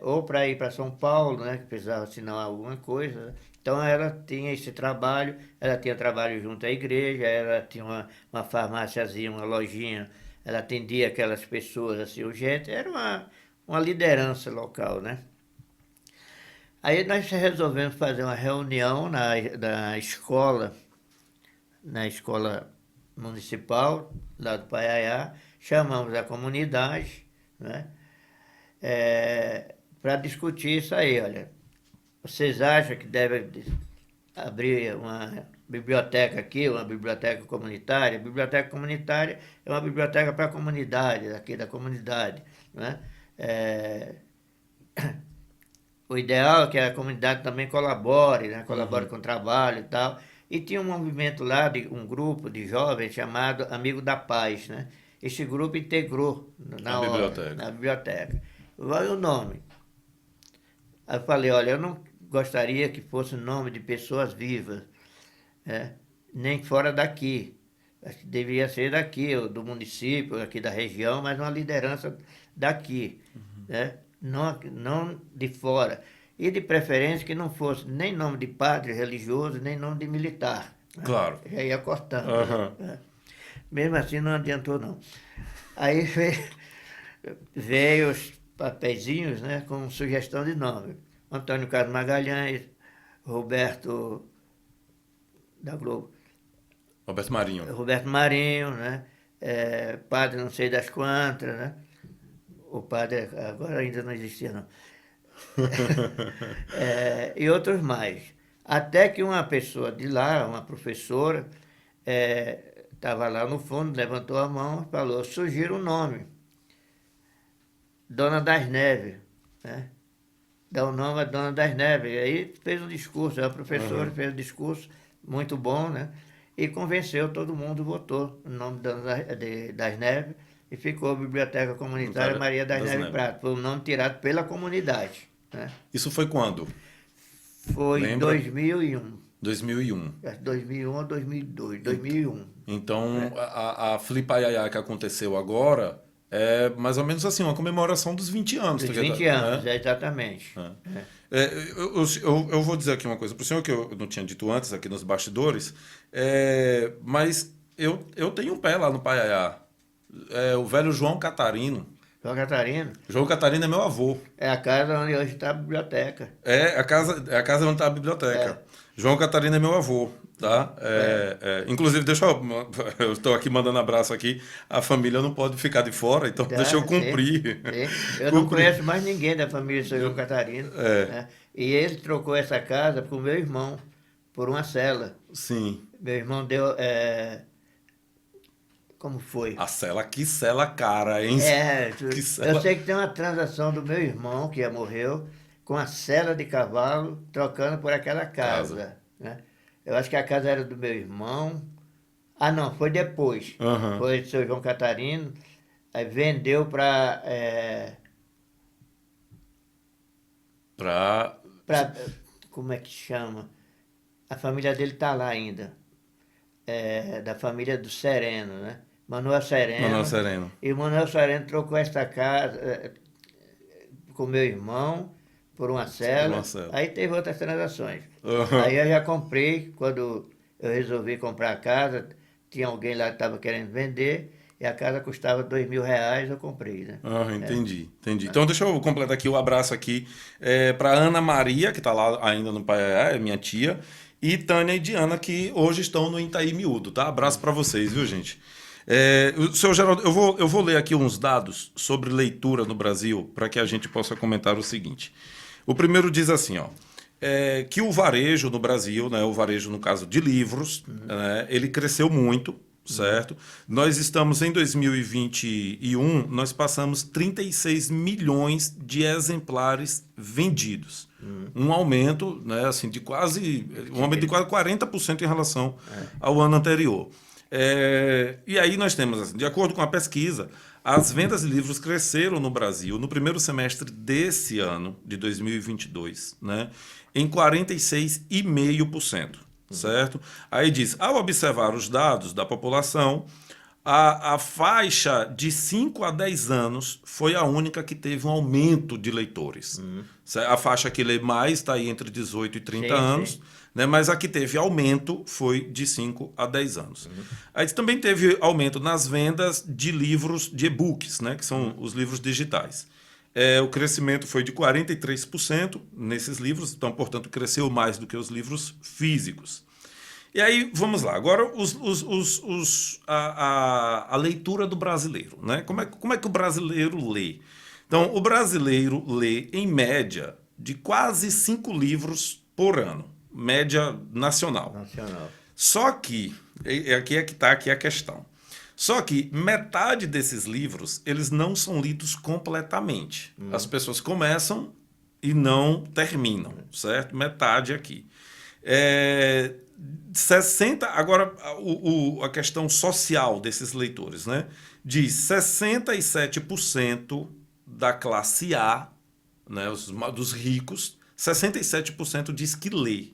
Ou para ir para São Paulo, né? Que precisava assinar alguma coisa. Né? Então ela tinha esse trabalho, ela tinha trabalho junto à igreja, ela tinha uma farmáciazinha, uma lojinha, ela atendia aquelas pessoas assim, urgentes, era uma liderança local, né? Aí nós resolvemos fazer uma reunião na escola municipal, lá do Paiaiá, chamamos a comunidade, né, para discutir isso aí. Olha, vocês acham que deve abrir uma biblioteca aqui, uma biblioteca comunitária? A biblioteca comunitária é uma biblioteca para a comunidade, aqui da comunidade, né? O ideal é que a comunidade também colabore, né? Colabore com o trabalho e tal. E tinha um movimento lá, um grupo de jovens chamado Amigo da Paz, né? Esse grupo integrou na biblioteca. Olha o nome. Aí eu falei, olha, eu não gostaria que fosse o nome de pessoas vivas, nem fora daqui. Acho que deveria ser daqui, do município, aqui da região, mas uma liderança daqui, né? Não de fora. E de preferência que não fosse nem nome de padre religioso, nem nome de militar. Né? Claro. Já ia cortando. Né? Mesmo assim não adiantou não. Aí veio os papeizinhos, né, com sugestão de nome. Antônio Carlos Magalhães, Roberto da Globo. Roberto Marinho. Roberto Marinho, né? Padre não sei das quantas, né? O padre agora ainda não existia, não. E outros mais. Até que uma pessoa de lá, uma professora, estava lá no fundo, levantou a mão e falou, sugiro um nome. Dona das Neves, né? Dá o nome a Dona das Neves. E aí fez um discurso, a professora fez um discurso muito bom, né? E convenceu, todo mundo votou o nome das Neves e ficou a Biblioteca Comunitária Maria das Neves Prato. Foi um nome tirado pela comunidade. Né? Isso foi quando? Foi em 2001. 2001. 2001 ou 2002, 2001. Então, a Flipaiaiá que aconteceu agora é mais ou menos assim, uma comemoração dos 20 anos. Dos 20 anos, exatamente. Eu vou dizer aqui uma coisa para o senhor, que eu não tinha dito antes aqui nos bastidores, mas eu tenho um pé lá no Paiaiá. O velho João Catarino. João Catarino? João Catarino é meu avô. É a casa onde hoje está a biblioteca. É a casa onde está a biblioteca. João Catarino é meu avô, tá? Inclusive, eu estou aqui mandando abraço aqui, a família não pode ficar de fora, então deixa eu cumprir. Sim. Eu não conheço mais ninguém da família do seu João Catarino. Né? E ele trocou essa casa para o meu irmão, por uma cela. Sim. Meu irmão deu... Como foi? A cela, que cela cara, hein? Que cela. Eu sei que tem uma transação do meu irmão, que já morreu, com a cela de cavalo, trocando por aquela casa. Né? Eu acho que a casa era do meu irmão. Ah, não, foi depois. Foi do seu João Catarino. Aí vendeu para... Como é que chama? A família dele está lá ainda. Da família do Sereno, né? Manuel Sereno. E o Manuel Sereno trocou esta casa com meu irmão por uma cela. Aí teve outras transações. Aí eu já comprei, quando eu resolvi comprar a casa, tinha alguém lá que estava querendo vender, e a casa custava R$2.000, eu comprei, né? Entendi. Então deixa eu completar aqui o abraço aqui para Ana Maria, que está lá ainda no Paiaiá, é minha tia, e Tânia e Diana, que hoje estão no Itaí Miúdo, tá? Abraço para vocês, viu, gente? Senhor Geraldo, eu vou ler aqui uns dados sobre leitura no Brasil para que a gente possa comentar o seguinte. O primeiro diz assim, ó, que o varejo no Brasil, né, o varejo no caso de livros, né, ele cresceu muito, certo? Nós estamos em 2021, nós passamos 36 milhões de exemplares vendidos. Um aumento, né, assim, de quase 40% em relação ao ano anterior. E aí nós temos, assim, de acordo com a pesquisa, as vendas de livros cresceram no Brasil no primeiro semestre desse ano, de 2022, né, em 46,5%, certo? Aí diz, ao observar os dados da população, a faixa de 5 a 10 anos foi a única que teve um aumento de leitores. A faixa que lê mais está aí entre 18 e 30 anos. Sim. Né, mas a que teve aumento foi de 5 a 10 anos. Aí também teve aumento nas vendas de livros de e-books, né, que são os livros digitais. o crescimento foi de 43% nesses livros, então, portanto, cresceu mais do que os livros físicos. E aí, vamos lá. Agora, a leitura do brasileiro, né? Como é que o brasileiro lê? Então, o brasileiro lê, em média, de quase 5 livros por ano. Média nacional. Só que, aqui é que está aqui a questão. Só que metade desses livros, eles não são lidos completamente. As pessoas começam e não terminam, certo? Metade aqui. 60, agora a questão social desses leitores, né? Diz 67% da classe A, né, dos ricos, 67% diz que lê.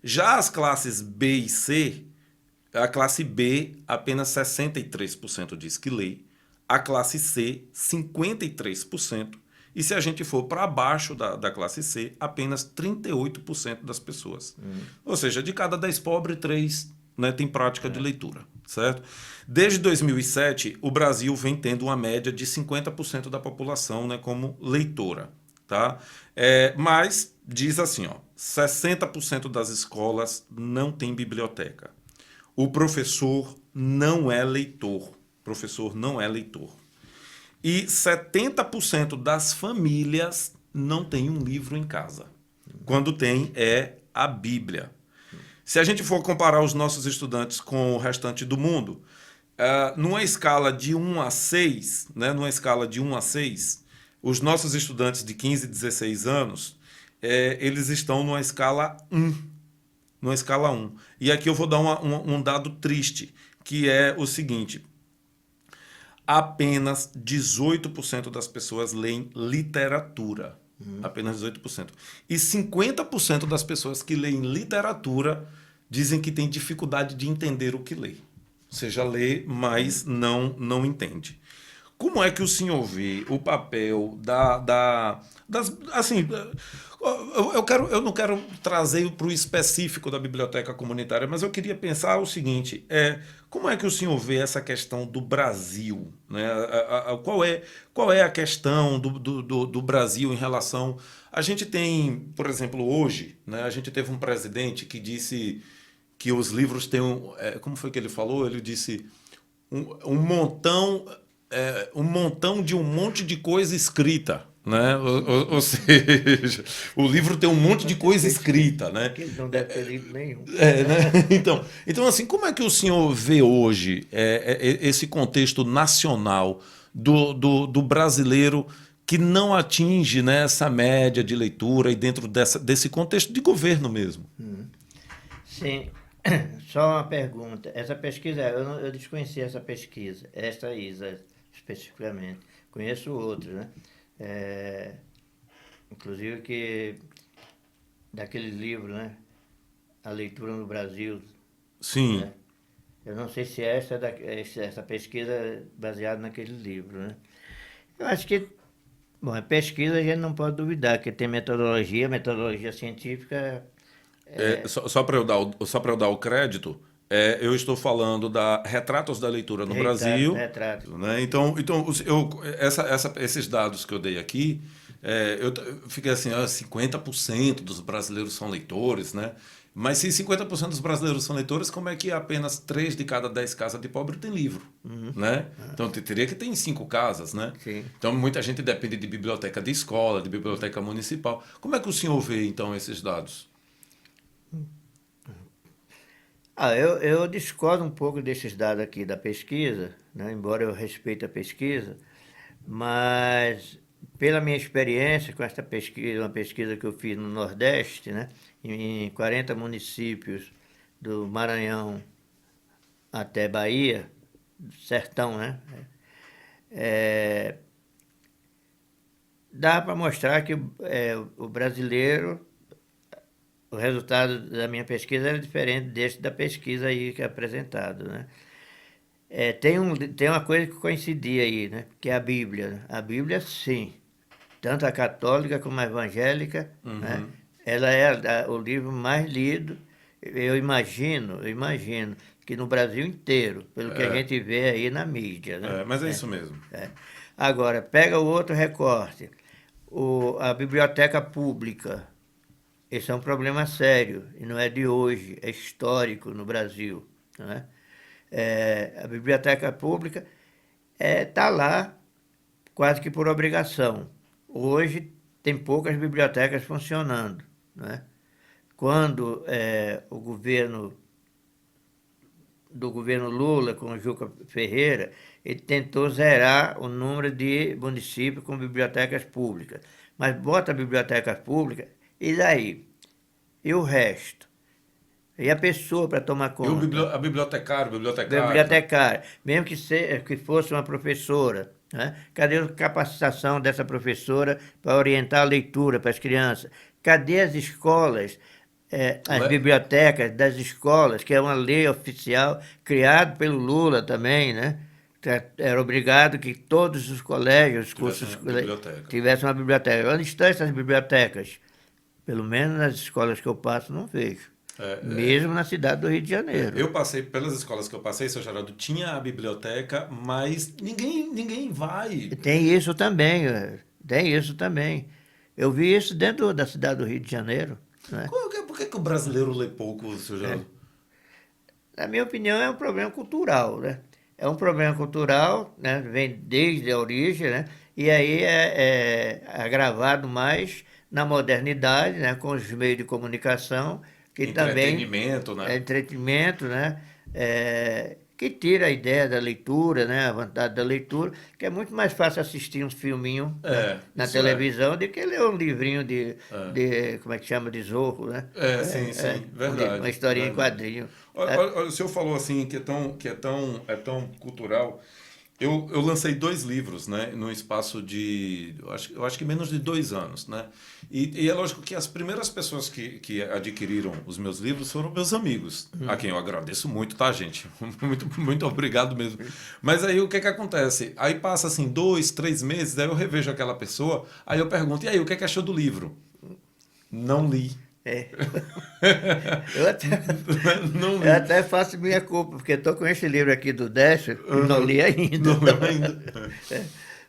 Já as classes B e C, a classe B, apenas 63% diz que lê. A classe C, 53%. E se a gente for para baixo da classe C, apenas 38% das pessoas. Ou seja, de cada 10 pobres, 3, né, tem prática de leitura, certo? Desde 2007, o Brasil vem tendo uma média de 50% da população, né, como leitora. Tá? Mas diz assim, 60% das escolas não tem biblioteca. O professor não é leitor. E 70% das famílias não tem um livro em casa. Quando tem, é a Bíblia. Se a gente for comparar os nossos estudantes com o restante do mundo, numa escala de 1 a 6, né, os nossos estudantes de 15 e 16 anos, eles estão numa escala 1. E aqui eu vou dar um dado triste, que é o seguinte: apenas 18% das pessoas leem literatura. Apenas 18%. E 50% das pessoas que leem literatura dizem que têm dificuldade de entender o que lê. Ou seja, lê, mas não entende. Como é que o senhor vê o papel das... Assim, eu não quero trazer para o específico da biblioteca comunitária, mas eu queria pensar o seguinte, como é que o senhor vê essa questão do Brasil? Né? Qual é a questão do Brasil em relação... A gente tem, por exemplo, hoje, né, a gente teve um presidente que disse que os livros têm... como foi que ele falou? Ele disse um montão de um monte de coisa escrita, né? Ou seja, o livro tem um monte de coisa escrita, né? Que não deve ter lido nenhum. Né? Então, assim, como é que o senhor vê hoje esse contexto nacional do brasileiro que não atinge, né, essa média de leitura e dentro desse contexto de governo mesmo? Sim. Só uma pergunta. Essa pesquisa, eu desconheci essa pesquisa, essa ISA especificamente. Conheço outros, né? Inclusive que daquele livro, né? A Leitura no Brasil. Sim. Né? Eu não sei se essa pesquisa é baseada naquele livro, né? Eu acho que, bom, a pesquisa a gente não pode duvidar, que tem metodologia científica... Só para eu dar o crédito, eu estou falando da Retratos da Leitura no Brasil. Retrato. Né? Então esses dados que eu dei aqui, eu fiquei assim, 50% dos brasileiros são leitores, né? Mas se 50% dos brasileiros são leitores, como é que apenas 3 de cada 10 casas de pobre tem livro? Né? Então teria que ter em 5 casas, né? Sim. Então muita gente depende de biblioteca de escola, de biblioteca municipal. Como é que o senhor vê, então, esses dados? Eu discordo um pouco desses dados aqui da pesquisa, né? Embora eu respeite a pesquisa, mas pela minha experiência com esta pesquisa, uma pesquisa que eu fiz no Nordeste, né? Em 40 municípios do Maranhão até Bahia, sertão, né? Dá para mostrar que o brasileiro... O resultado da minha pesquisa era diferente deste da pesquisa aí que é apresentado, né? Tem uma coisa que coincidia aí, né? Que é a Bíblia. Né? A Bíblia, sim. Tanto a católica como a evangélica, né? Ela é o livro mais lido. Eu imagino que no Brasil inteiro, pelo que a gente vê aí na mídia. Né? Mas é isso mesmo. Agora, pega o outro recorte, a biblioteca pública. Esse é um problema sério, e não é de hoje, é histórico no Brasil. Né? A biblioteca pública está lá quase que por obrigação. Hoje tem poucas bibliotecas funcionando. Né? Quando o governo Lula, com o Juca Ferreira, ele tentou zerar o número de municípios com bibliotecas públicas. Mas bota bibliotecas públicas, e daí? E o resto? E a pessoa para tomar conta? E a bibliotecária? Bibliotecária, mesmo que fosse uma professora. Né? Cadê a capacitação dessa professora para orientar a leitura para as crianças? Cadê as escolas, as bibliotecas das escolas, que é uma lei oficial criada pelo Lula também, né? Era obrigado que todos os colégios, os cursos tivessem uma biblioteca. Onde estão essas bibliotecas? Pelo menos nas escolas que eu passo, não vejo. Mesmo na cidade do Rio de Janeiro. Eu passei, pelas escolas que eu passei, seu Geraldo, tinha a biblioteca, mas ninguém vai. Tem isso também. Eu vi isso dentro da cidade do Rio de Janeiro. Né? Por que o brasileiro lê pouco, seu Geraldo? Na minha opinião, é um problema cultural. Né? É um problema cultural, né? Vem desde a origem, né? E aí é agravado mais na modernidade, né? Com os meios de comunicação, que entretenimento, também né? Entretenimento, né? Que tira a ideia da leitura, né? A vontade da leitura, que é muito mais fácil assistir um filminho na televisão do que ler um livrinho de como é que chama, de Zorro, né? Sim, verdade. Uma historinha em quadrinho. Olha, o senhor falou assim que é tão cultural. Eu lancei 2 livros, né, no espaço de, eu acho que menos de 2 anos, né? E é lógico que as primeiras pessoas que adquiriram os meus livros foram meus amigos, a quem eu agradeço muito, tá, gente? Muito obrigado mesmo. Mas aí o que acontece? Aí passa assim 2, 3 meses, aí eu revejo aquela pessoa, aí eu pergunto, e aí, o que achou do livro? Não li. Eu até faço minha culpa, porque estou com esse livro aqui do Décio e não li ainda.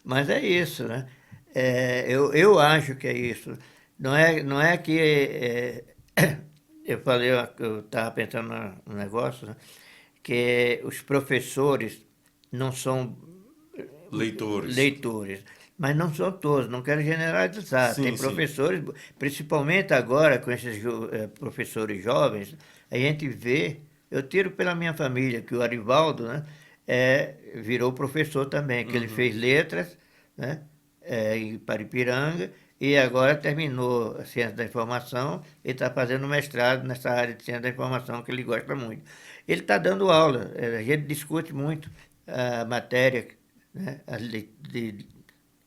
Mas é isso, né? Eu acho que é isso. Não é que... eu estava pensando no negócio, né? Que os professores não são leitores. Mas não são todos, não quero generalizar. Tem professores, principalmente agora com esses professores jovens, a gente vê, eu tiro pela minha família, que o Arivaldo, né, virou professor também, que ele fez letras, né, em Paripiranga, e agora terminou a Ciência da Informação e está fazendo mestrado nessa área de Ciência da Informação, que ele gosta muito. Ele está dando aula, a gente discute muito a matéria, né,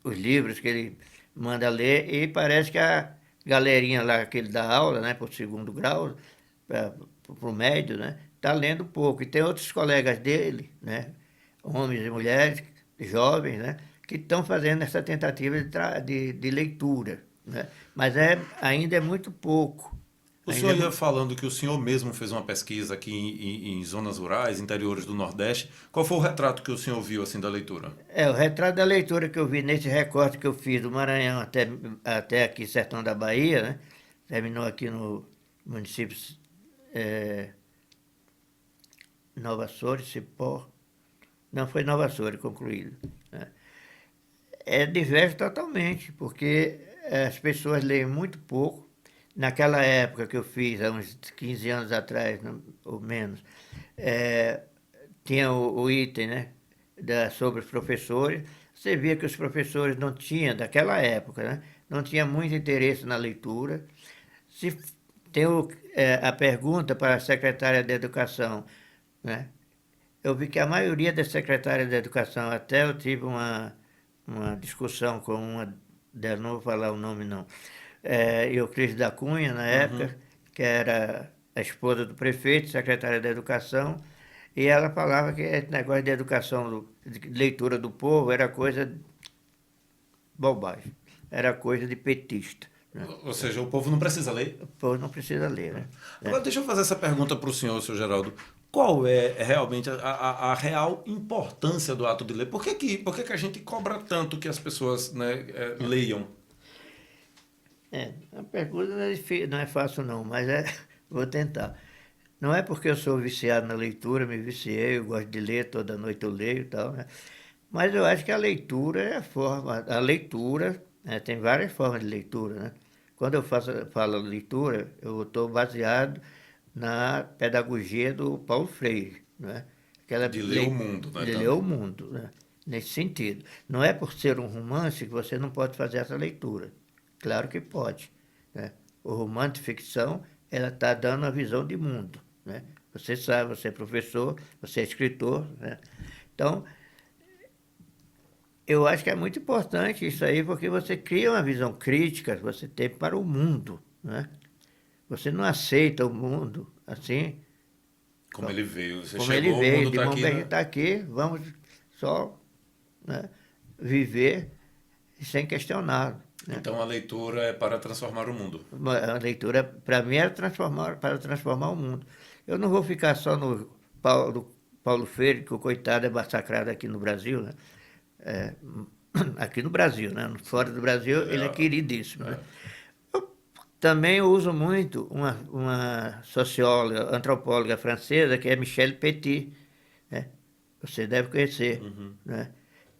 os livros que ele manda ler, e parece que a galerinha lá que ele dá aula, né, para o 2º grau, para o médio, né, está lendo pouco. E tem outros colegas dele, né, homens e mulheres, jovens, né, que estão fazendo essa tentativa de leitura. Né, mas ainda é muito pouco. O senhor ia falando que o senhor mesmo fez uma pesquisa aqui em zonas rurais, interiores do Nordeste. Qual foi o retrato que o senhor viu assim da leitura? O retrato da leitura que eu vi nesse recorte que eu fiz do Maranhão até aqui, Sertão da Bahia, né? Terminou aqui no município Nova Açores, Cipó. Não, foi Nova Açores concluído. Né? Diverso totalmente, porque as pessoas leem muito pouco. Naquela época que eu fiz, há uns 15 anos atrás, ou menos, tinha o item, né, sobre os professores. Você via que os professores não tinham, daquela época, né, não tinha muito interesse na leitura. Se tem a pergunta para a secretária de Educação, né, eu vi que a maioria das secretárias de Educação, até eu tive uma discussão com uma delas, não vou falar o nome não, Euclides da Cunha, na época, que era a esposa do prefeito, secretária da Educação, e ela falava que esse negócio de educação, de leitura do povo, era coisa de bobagem, era coisa de petista. Né? Ou seja, o povo não precisa ler? O povo não precisa ler, né? Agora, deixa eu fazer essa pergunta para o senhor, seu Geraldo. Qual é realmente a real importância do ato de ler? Por que a gente cobra tanto que as pessoas, né, leiam? A pergunta não é não é fácil não, mas vou tentar. Não é porque eu sou viciado na leitura, me viciei, eu gosto de ler, toda noite eu leio e tal, né? Mas eu acho que a leitura é a leitura, né, tem várias formas de leitura, né? Quando eu falo leitura, eu estou baseado na pedagogia do Paulo Freire, né? De ler o mundo, né? De ler o mundo, né? Nesse sentido. Não é por ser um romance que você não pode fazer essa leitura. Claro que pode, né? O romance de ficção, ela está dando a visão de mundo, né? Você sabe, você é professor, você é escritor, né? Então, eu acho que é muito importante isso aí, porque você cria uma visão crítica, você tem para o mundo, né? Você não aceita o mundo assim, Como ele veio. Você como ele chegou, o veio, mundo de está mão aqui, que a gente né? está aqui, vamos só, né, viver sem questionar, né? Então a leitura é para transformar o mundo. A leitura, para mim, é para transformar o mundo. Eu não vou ficar só no Paulo Freire, que o coitado é massacrado aqui no Brasil, né? É, aqui no Brasil, né? Fora do Brasil, ele é queridíssimo, né? Eu também uso muito uma socióloga, antropóloga francesa, que é Michelle Petit, né? Você deve conhecer, né?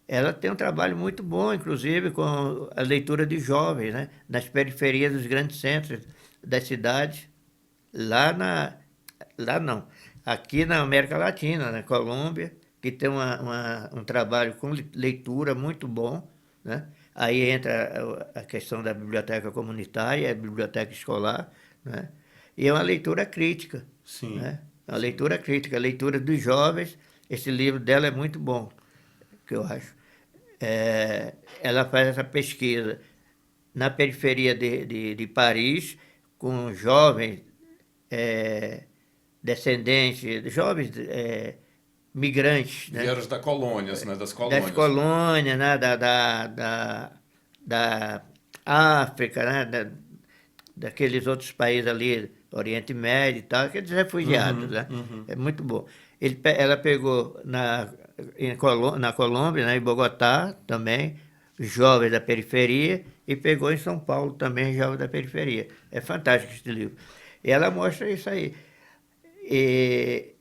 Ela tem um trabalho muito bom, inclusive, com a leitura de jovens, né? Nas periferias dos grandes centros das cidades, lá não, aqui na América Latina, na Colômbia, que tem um trabalho com leitura muito bom, né? Aí entra a questão da biblioteca comunitária, a biblioteca escolar, né? E é uma leitura crítica, Sim. né? Uma leitura crítica, a leitura dos jovens. Esse livro dela é muito bom, que eu acho. Ela faz essa pesquisa na periferia de Paris, com jovens descendentes, jovens migrantes, né? Vieram da colônias, né? Das Das colônias. colônias, né? Da África, né? Daqueles outros países ali, Oriente Médio e tal, aqueles refugiados, né? É muito bom. Ela pegou na Colômbia, né, em Bogotá também, jovens da periferia, e pegou em São Paulo também jovens da periferia. É fantástico esse livro. E ela mostra isso aí. E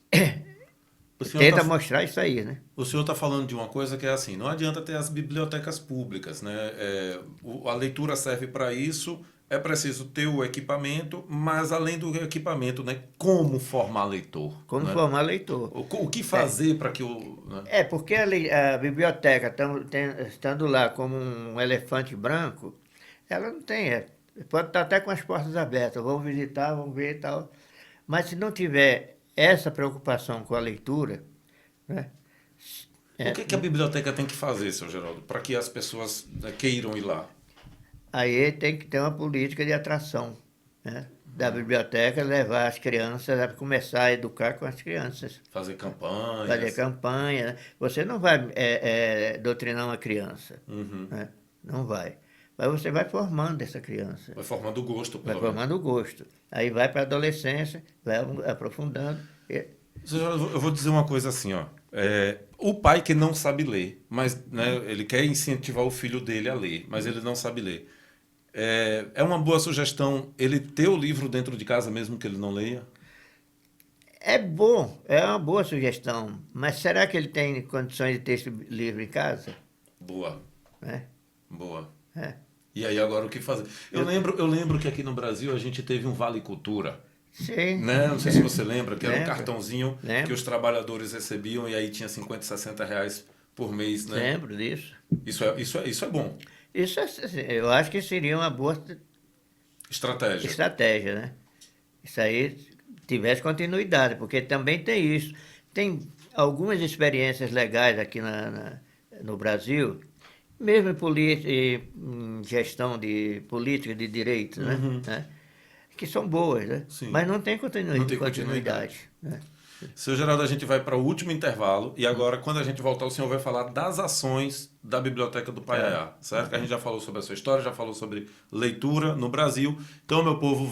tenta mostrar isso aí, né? O senhor está falando de uma coisa que é assim, não adianta ter as bibliotecas públicas, né? A leitura serve para isso, é preciso ter o equipamento, mas além do equipamento, né? Como formar leitor? Como né? formar leitor. O que fazer para que o... Né? Porque a biblioteca, estando lá como um elefante branco, ela não tem. Pode estar até com as portas abertas, vamos visitar, vamos ver e tal. Mas se não tiver essa preocupação com a leitura, né? O que a biblioteca tem que fazer, seu Geraldo, para que as pessoas, né, queiram ir lá? Aí tem que ter uma política de atração, né, da biblioteca, levar as crianças a começar a educar com as crianças. Fazer campanhas. Fazer campanha, né? Você não vai doutrinar uma criança, né? Não vai. Mas você vai formando essa criança. Vai formando o gosto, Vai pelo menos. formando o gosto. Aí vai para a adolescência, vai aprofundando. Seu Geraldo, eu vou dizer uma coisa assim, ó. O pai que não sabe ler, mas, né, ele quer incentivar o filho dele a ler, mas ele não sabe ler. É uma boa sugestão ele ter o livro dentro de casa mesmo que ele não leia? É bom, é uma boa sugestão, mas será que ele tem condições de ter esse livro em casa? Boa. Boa. É. E aí agora o que fazer? Eu lembro que aqui no Brasil a gente teve um Vale Cultura. Sim. Né? Não sei se você lembra, que era um Lembro. cartãozinho que os trabalhadores recebiam e aí tinha 50, 60 reais por mês, né? Lembro disso. Isso é bom. Isso eu acho que seria uma boa Estratégia. né? Isso aí tivesse continuidade, porque também tem isso. Tem algumas experiências legais aqui no Brasil, mesmo em gestão de política de direito, né? Que são boas, né? Sim. Mas não tem Não tem continuidade. Né? Seu Geraldo, a gente vai para o último intervalo e agora, quando a gente voltar, o senhor vai falar das ações da Biblioteca do Paiaiá, certo? Que a gente já falou sobre a sua história, já falou sobre leitura no Brasil. Então, meu povo,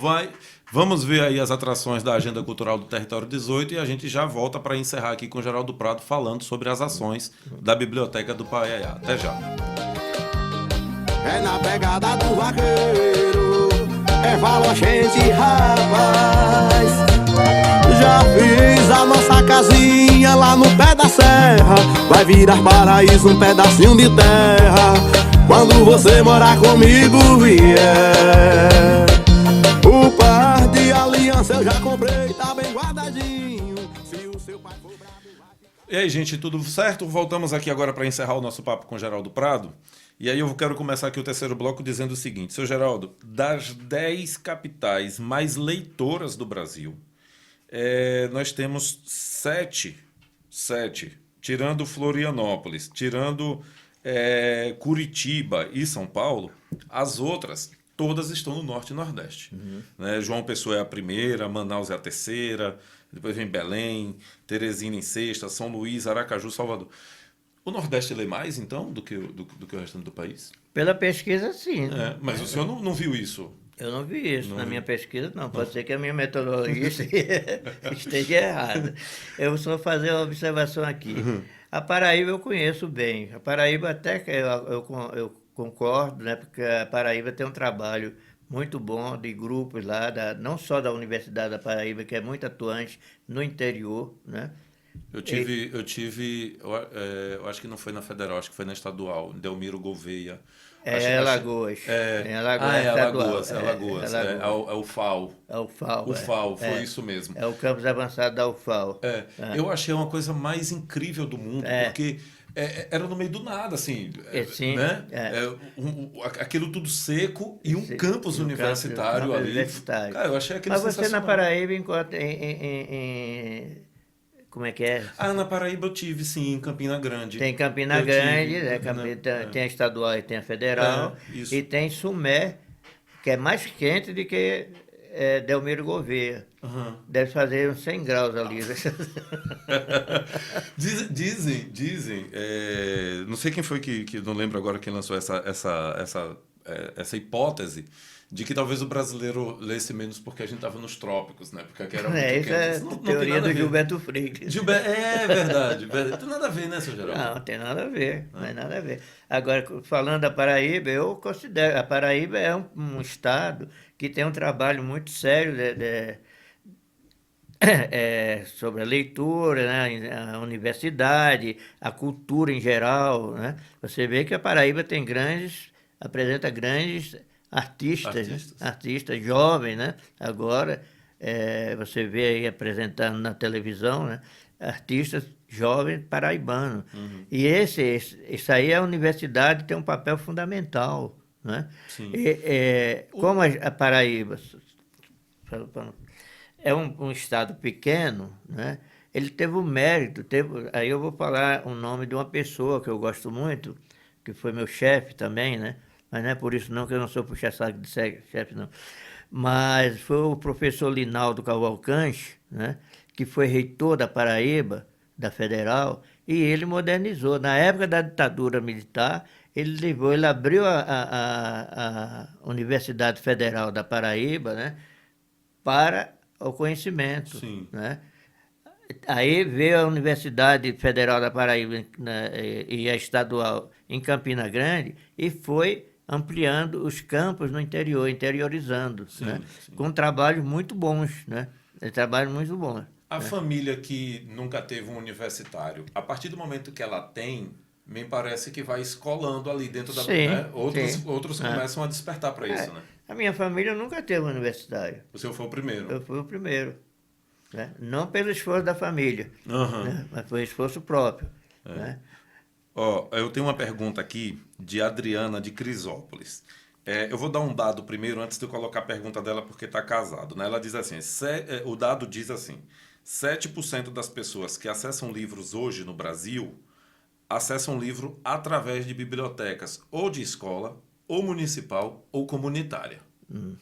vamos ver aí as atrações da Agenda Cultural do Território 18 e a gente já volta para encerrar aqui com o Geraldo Prado falando sobre as ações da Biblioteca do Paiaiá. Até já. É na pegada do vaqueiro, é valor, gente, rapaz. Já fiz a nossa casinha lá no pé da serra. Vai virar paraíso um pedacinho de terra quando você morar comigo vier. O par de aliança eu já comprei, tá bem guardadinho. Se o seu pai for bravo... E aí, gente, tudo certo? Voltamos aqui agora para encerrar o nosso papo com o Geraldo Prado. E aí eu quero começar aqui o terceiro bloco dizendo o seguinte: seu Geraldo, das 10 capitais mais leitoras do Brasil, nós temos 7, tirando Florianópolis, tirando Curitiba e São Paulo, as outras todas estão no Norte e Nordeste. Né? João Pessoa é a primeira, Manaus é a terceira, depois vem Belém, Teresina em sexta, São Luís, Aracaju, Salvador. O Nordeste lê mais, então, do que o restante do país? Pela pesquisa, sim. Mas o senhor não viu isso? Eu não vi isso na minha pesquisa, não. Pode ser que a minha metodologia esteja errada. Eu só fazer uma observação aqui. A Paraíba eu conheço bem. A Paraíba até que eu concordo, né? Porque a Paraíba tem um trabalho muito bom de grupos lá, não só da Universidade da Paraíba, que é muito atuante no interior, né? Eu acho que não foi na Federal, acho que foi na Estadual, Delmiro Gouveia. Alagoas. Alagoas. É o FAO. É o FAO. O FAO, foi isso mesmo. É o campus avançado da UFAO. Eu achei uma coisa mais incrível do mundo, porque era no meio do nada, assim. Sim. Né? Aquilo tudo seco e um campus universitário ali. Cara, eu achei aquilo sensacional. Mas você na Paraíba encontra como é que é? Na Paraíba eu tive, sim, em Campina Grande. Tem Campina Grande, tem a estadual e tem a federal. E tem Sumé, que é mais quente do que Delmiro Gouveia. Deve fazer uns 100 graus ali. Dizem, não sei quem foi que não lembro agora quem lançou essa hipótese de que talvez o brasileiro lesse menos porque a gente estava nos trópicos, né? Porque aqui era muito quente. Isso é teoria do Gilberto Freire. É verdade. Não tem nada a ver, né, seu Geraldo? Não tem nada a ver, não tem nada a ver. Agora, falando da Paraíba, eu considero, a Paraíba é um estado que tem um trabalho muito sério sobre a leitura, né, a universidade, a cultura em geral, né? Você vê que a Paraíba apresenta grandes artistas jovens, né? Agora, você vê aí apresentando na televisão, né? Artistas jovens paraibanos. E isso aí a universidade tem um papel fundamental, né? Sim. Como a Paraíba é um estado pequeno, né? Ele teve o mérito, aí eu vou falar o nome de uma pessoa que eu gosto muito, que foi meu chefe também, né? Mas não é por isso não que eu não sou puxa-saco de chefe, não. Mas foi o professor Linaldo Cavalcanti, né? Que foi reitor da Paraíba, da Federal, e ele modernizou. Na época da ditadura militar, ele abriu a Universidade Federal da Paraíba, né? Para o conhecimento. Sim. Né? Aí veio a Universidade Federal da Paraíba, né, e a estadual em Campina Grande e foi ampliando os campos no interior, interiorizando, sim, né? Sim. Com trabalhos muito bons, né? Trabalhos muito bons. A família que nunca teve um universitário, a partir do momento que ela tem, me parece que vai escolando ali dentro da... Sim, né? Outros começam a despertar para isso, né? A minha família nunca teve um universitário. O senhor foi o primeiro? Eu fui o primeiro. Né? Não pelo esforço da família, né? Mas foi esforço próprio. Né? Eu tenho uma pergunta aqui de Adriana de Crisópolis. Eu vou dar um dado primeiro antes de eu colocar a pergunta dela porque está casado. Né? Ela diz assim, o dado diz assim, 7% das pessoas que acessam livros hoje no Brasil acessam livro através de bibliotecas ou de escola, ou municipal, ou comunitária.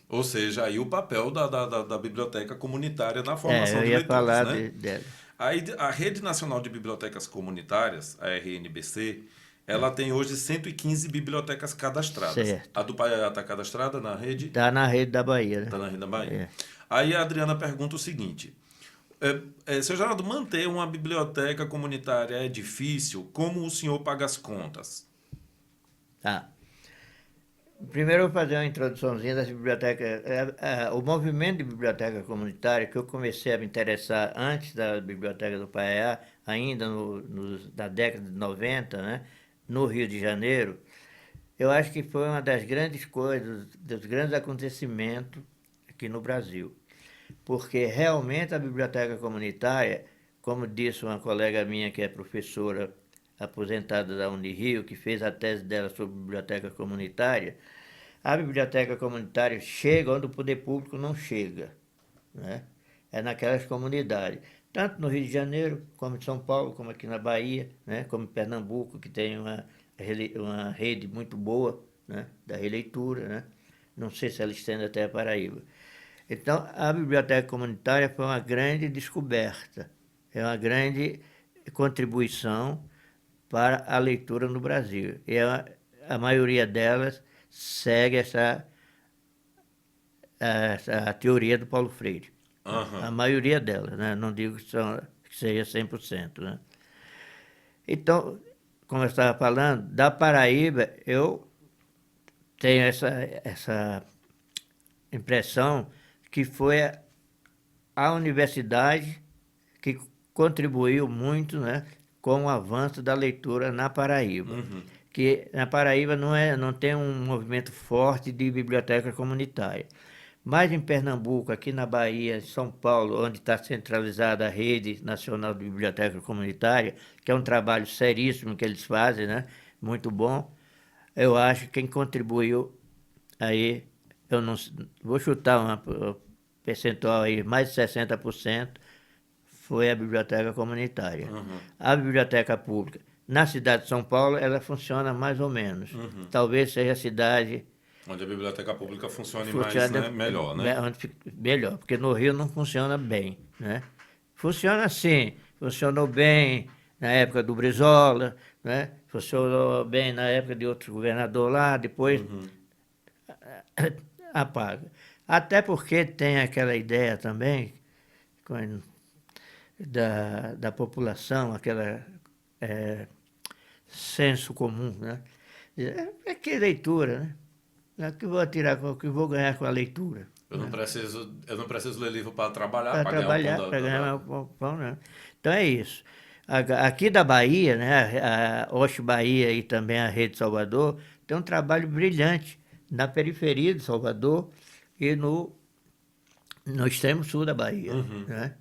Ou seja, aí o papel da biblioteca comunitária na formação de leitores. Eu ia falar né? dela. Aí, a Rede Nacional de Bibliotecas Comunitárias, a RNBC, ela tem hoje 115 bibliotecas cadastradas. Certo. A do Paiaiá está cadastrada na rede? Está na rede da Bahia, né? Está na rede da Bahia. É. Aí a Adriana pergunta o seguinte: seu Geraldo, manter uma biblioteca comunitária é difícil? Como o senhor paga as contas? Tá. Primeiro eu vou fazer uma introduçãozinha das bibliotecas. O movimento de biblioteca comunitária, que eu comecei a me interessar antes da Biblioteca do Paiaiá, ainda na década de 90, né, no Rio de Janeiro, eu acho que foi uma das grandes coisas, dos grandes acontecimentos aqui no Brasil. Porque realmente a biblioteca comunitária, como disse uma colega minha que é professora aposentada da Unirio, que fez a tese dela sobre biblioteca comunitária, a biblioteca comunitária chega onde o poder público não chega, né? É naquelas comunidades, tanto no Rio de Janeiro, como em São Paulo, como aqui na Bahia, né? Como em Pernambuco, que tem uma rede muito boa, né? Da releitura, né? Não sei se ela estende até a Paraíba. Então, a biblioteca comunitária foi uma grande descoberta, é uma grande contribuição para a leitura no Brasil. E a maioria delas segue essa teoria do Paulo Freire. Uhum. A maioria delas, né? Não digo que seja 100%. Né? Então, como eu estava falando, da Paraíba, eu tenho essa impressão que foi a universidade que contribuiu muito, né, com o avanço da leitura na Paraíba. Uhum. Que na Paraíba não tem um movimento forte de biblioteca comunitária. Mas em Pernambuco, aqui na Bahia, em São Paulo, onde está centralizada a Rede Nacional de Biblioteca Comunitária, que é um trabalho seríssimo que eles fazem, né, muito bom, eu acho que quem contribuiu aí, eu não vou chutar um percentual aí, mais de 60%, foi a biblioteca comunitária. Uhum. A biblioteca pública, na cidade de São Paulo, ela funciona mais ou menos. Uhum. Talvez seja a cidade... Onde a biblioteca pública funcione mais, né? Melhor, né? Melhor, porque no Rio não funciona bem, né? Funciona sim, funcionou bem na época do Brizola, né? Funcionou bem na época de outro governador lá, depois apaga. Até porque tem aquela ideia também da população, aquela senso comum, né? Que leitura, né? O que vou tirar, o que vou ganhar com a leitura? Eu não preciso ler livro para trabalhar, Para trabalhar, para ganhar o pão, né? Então é isso. Aqui da Bahia, né, a Oxe Bahia e também a Rede Salvador, tem um trabalho brilhante na periferia de Salvador e no extremo sul da Bahia. Uhum. Né?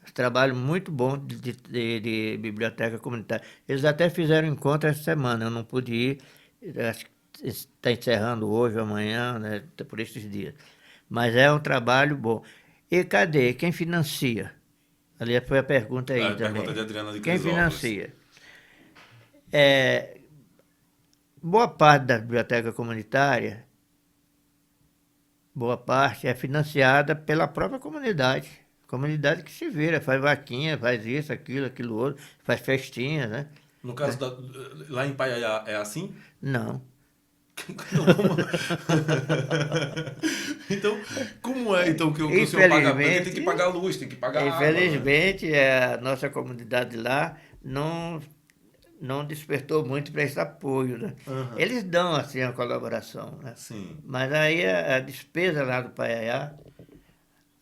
Um trabalho muito bom de biblioteca comunitária. Eles até fizeram encontro essa semana, eu não pude ir, acho que está encerrando hoje ou amanhã, né, por esses dias. Mas é um trabalho bom. E cadê? Quem financia? Ali foi a pergunta aí também. Pergunta de Adriana de Quem Crisópolis. financia? Boa parte da biblioteca comunitária, boa parte é financiada pela própria comunidade. Comunidade que se vira, faz vaquinha, faz isso, aquilo outro, faz festinha, né? No caso, lá em Paiaiá é assim? Não. Então, como é então que o senhor paga? Porque tem que pagar luz, tem que pagar água. Infelizmente, a nossa comunidade lá não despertou muito para esse apoio. Né? Uhum. Eles dão assim a colaboração, né? Sim. Mas aí a despesa lá do Paiaiá,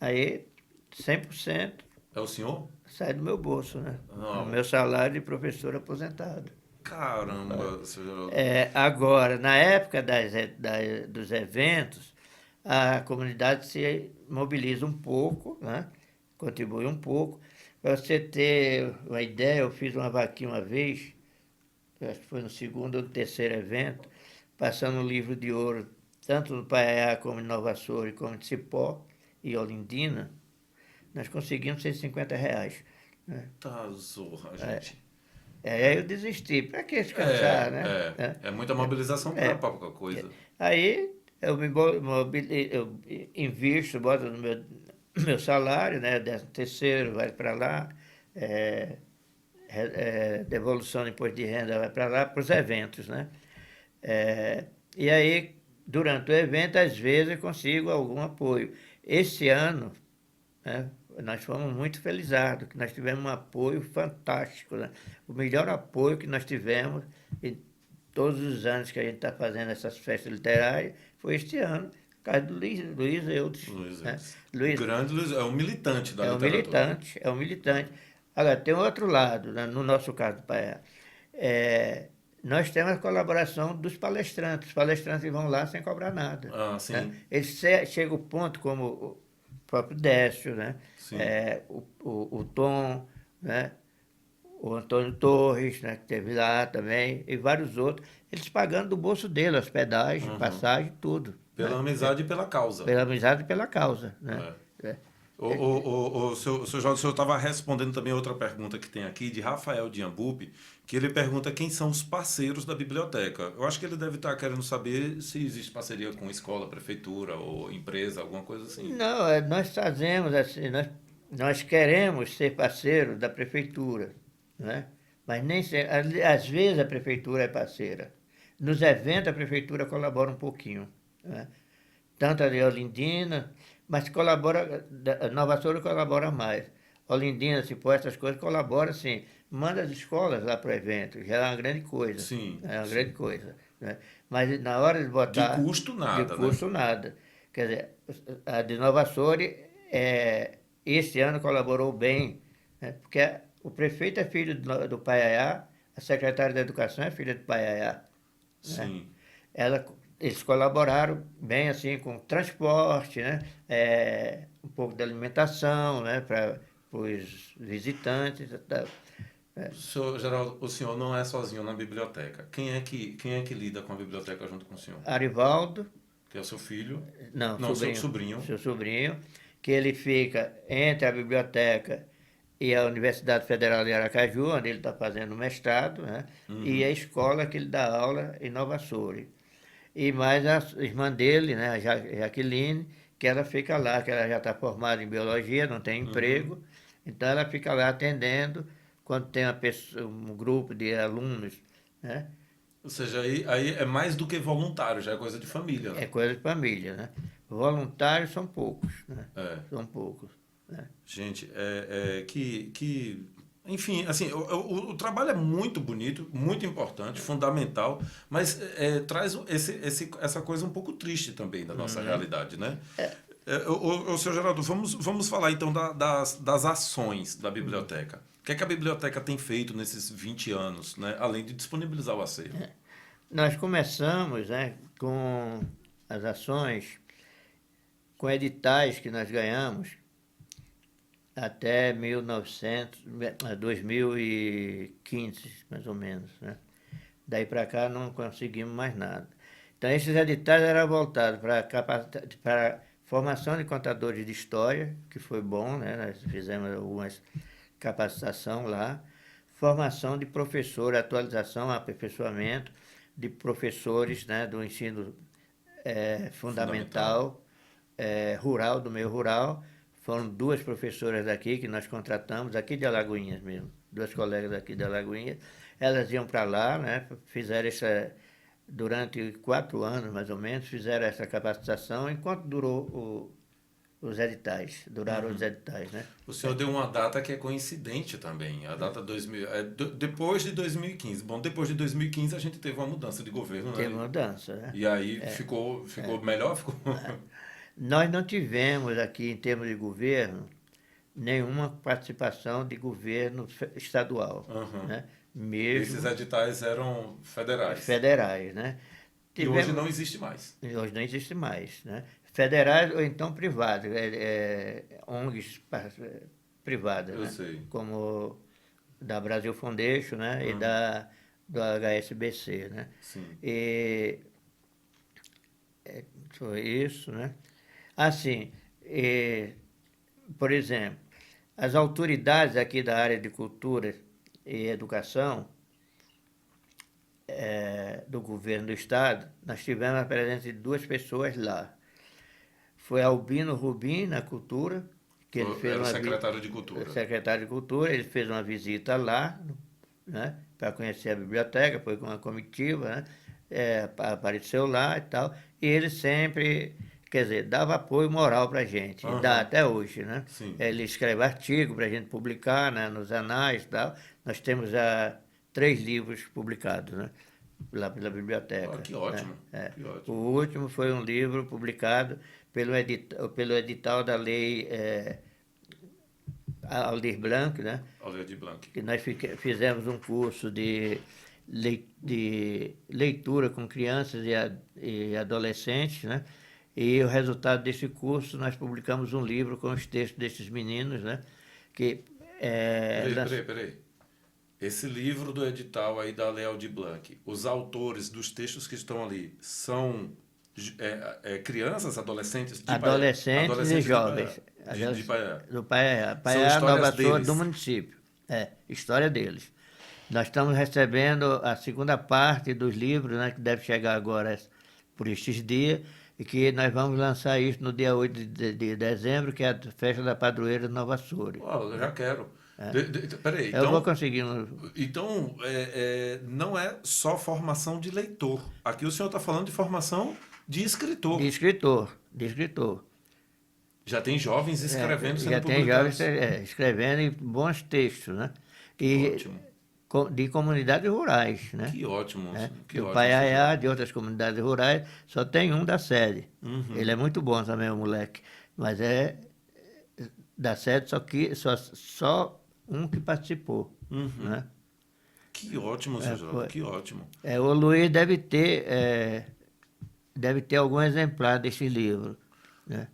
aí 100% É o senhor? sai do meu bolso, né? Não. Do meu salário de professor aposentado. Caramba, senhor. Agora, na época dos eventos, a comunidade se mobiliza um pouco, né? Contribui um pouco. Para você ter uma ideia, eu fiz uma vaquinha uma vez, acho que foi no segundo ou no terceiro evento, passando um livro de ouro, tanto no Paiaiá como em Nova Açores, como em Cipó e Olindina, nós conseguimos R$150. Né? Tá zorra, gente. Aí eu desisti. Para que descansar, né? É muita mobilização para pouca coisa. Aí eu eu invisto, boto no meu salário, né? 13º, vai para lá, devolução de imposto de renda vai para lá, para os eventos, né? E aí, durante o evento, às vezes eu consigo algum apoio. Esse ano, né, nós fomos muito felizardos, que nós tivemos um apoio fantástico, né? O melhor apoio que nós tivemos em todos os anos que a gente está fazendo essas festas literárias foi este ano, por causa do Luiz Eudes. Luiz Né? Eudes. Luiz, Grande Luiz, é um militante da é um literatura. militante, é um militante. Agora, tem um outro lado, né, no nosso caso do Paiá. Nós temos a colaboração dos palestrantes. Os palestrantes vão lá sem cobrar nada. Ah, sim. Né? Eles chegam ao ponto, como o próprio Décio, né? Sim. O Tom, né? O Antônio Torres, né? Que esteve lá também, e vários outros. Eles pagando do bolso dele, hospedagem, passagem, tudo. Pela né? amizade e pela causa. Pela amizade e pela causa. Né? O senhor Jorge, o senhor estava respondendo também outra pergunta que tem aqui, de Rafael Diambupe, que ele pergunta quem são os parceiros da biblioteca. Eu acho que ele deve estar querendo saber se existe parceria com escola, prefeitura ou empresa, alguma coisa assim. Não, nós fazemos assim, nós queremos ser parceiro da prefeitura, né? Mas nem sempre, às vezes a prefeitura é parceira. Nos eventos a prefeitura colabora um pouquinho, né? Tanto a de Olindina, mas colabora, a Nova Açores colabora mais. Olindina, Cipó, essas coisas, colabora sim. Manda as escolas lá para o evento, já é uma grande coisa. Sim. É uma grande coisa. Né? Mas na hora de botar... De custo nada, De custo nada. Quer dizer, a de Nova Açores, esse ano colaborou bem, né? Porque o prefeito é filho do Paiaiá, a secretária da Educação é filha do Paiaiá. Sim. Né? Eles colaboraram bem assim com transporte, né? Um pouco de alimentação, né? Para os visitantes. Senhor Geraldo, o senhor não é sozinho na biblioteca. Quem é que lida com a biblioteca junto com o senhor? Arivaldo. Que é o seu filho? Não, seu sobrinho. Seu sobrinho, que ele fica entre a biblioteca e a Universidade Federal de Aracaju, onde ele está fazendo mestrado, né? E a escola que ele dá aula em Nova Açores. E mais a irmã dele, né, a Jaqueline, que ela fica lá, que ela já está formada em biologia, não tem emprego, então ela fica lá atendendo quando tem um grupo de alunos, né? Ou seja, aí é mais do que voluntário, já é coisa de família, né? É coisa de família, né? Voluntários são poucos, né? São poucos. Né? Gente, enfim, assim, o trabalho é muito bonito, muito importante, fundamental, mas traz essa coisa um pouco triste também da nossa realidade, né? Senhor Geraldo, vamos falar então das ações da biblioteca. O que é que a biblioteca tem feito nesses 20 anos, né? Além de disponibilizar o acervo? Nós começamos, né, com as ações, com editais que nós ganhamos, até 2015, mais ou menos. Né? Daí para cá não conseguimos mais nada. Então, esses editais eram voltados para formação de contadores de história, que foi bom, né? Nós fizemos algumas capacitação lá, formação de professor, atualização, aperfeiçoamento de professores, né, do ensino fundamental. Rural, do meio rural. Foram 2 professoras daqui que nós contratamos, aqui de Alagoinhas mesmo, 2 colegas daqui de Alagoinhas. Elas iam para lá, né, fizeram durante 4 anos, mais ou menos, fizeram essa capacitação, enquanto durou os editais, os editais, né? O senhor deu uma data que é coincidente também, a data depois de 2015. Bom, depois de 2015 a gente teve uma mudança de governo, né? Teve uma mudança, né? E aí ficou melhor? Nós não tivemos aqui, em termos de governo, nenhuma participação de governo estadual. Né? Mesmo esses editais eram federais. Federais, né? E hoje não existe mais. Hoje não existe mais, né? Federais ou então privados, ONGs privadas, Eu né? sei. Como da Brasil Foundation, né? E do HSBC, né? Sim. E foi isso, né? Assim, por exemplo, as autoridades aqui da área de cultura e educação do governo do estado, nós tivemos a presença de 2 pessoas lá. Foi Albino Rubim, na cultura, que ele fez Era o uma secretário de Cultura. secretário de Cultura, ele fez uma visita lá, né, para conhecer a biblioteca, foi com uma comitiva, né, apareceu lá e tal, e ele sempre, quer dizer, dava apoio moral para a gente, e dá até hoje, né? Sim. Ele escreve artigo para a gente publicar, né, nos anais e tal. Nós temos já 3 livros publicados, né, lá pela biblioteca. Ah, que ótimo, né? que ótimo. O último foi um livro publicado pelo edital da lei Aldir Blanc, né? Aldir Blanc. Que nós fizemos um curso de leitura com crianças e adolescentes, né? E o resultado desse curso, nós publicamos um livro com os textos desses meninos, né? Que, Peraí. Esse livro do edital aí da Lei Aldir Blanc, os autores dos textos que estão ali são crianças, adolescentes? Adolescentes e jovens. De Paiá. Do Paiá. São Paiá, histórias Nova Açor, deles. do município. História deles. Nós estamos recebendo a segunda parte dos livros, né, que deve chegar agora por estes dias, e que nós vamos lançar isso no dia 8 de dezembro, que é a festa da padroeira de Nova Açores. Eu já quero. Peraí, Eu vou conseguir. Então, não é só formação de leitor. Aqui o senhor está falando de formação de escritor. De escritor. Já tem jovens escrevendo, sendo já tem publicados. jovens escrevendo e bons textos, né? E Ótimo. de comunidades rurais, né? Que ótimo. Que Do ótimo. Paiaiá, de outras comunidades rurais, só tem um da sede. Uhum. Ele é muito bom também, o moleque. Mas da sede só um que participou. Uhum. Né? Que ótimo, seu Geraldo, que ótimo. O Luiz deve ter algum exemplar desse livro. Né?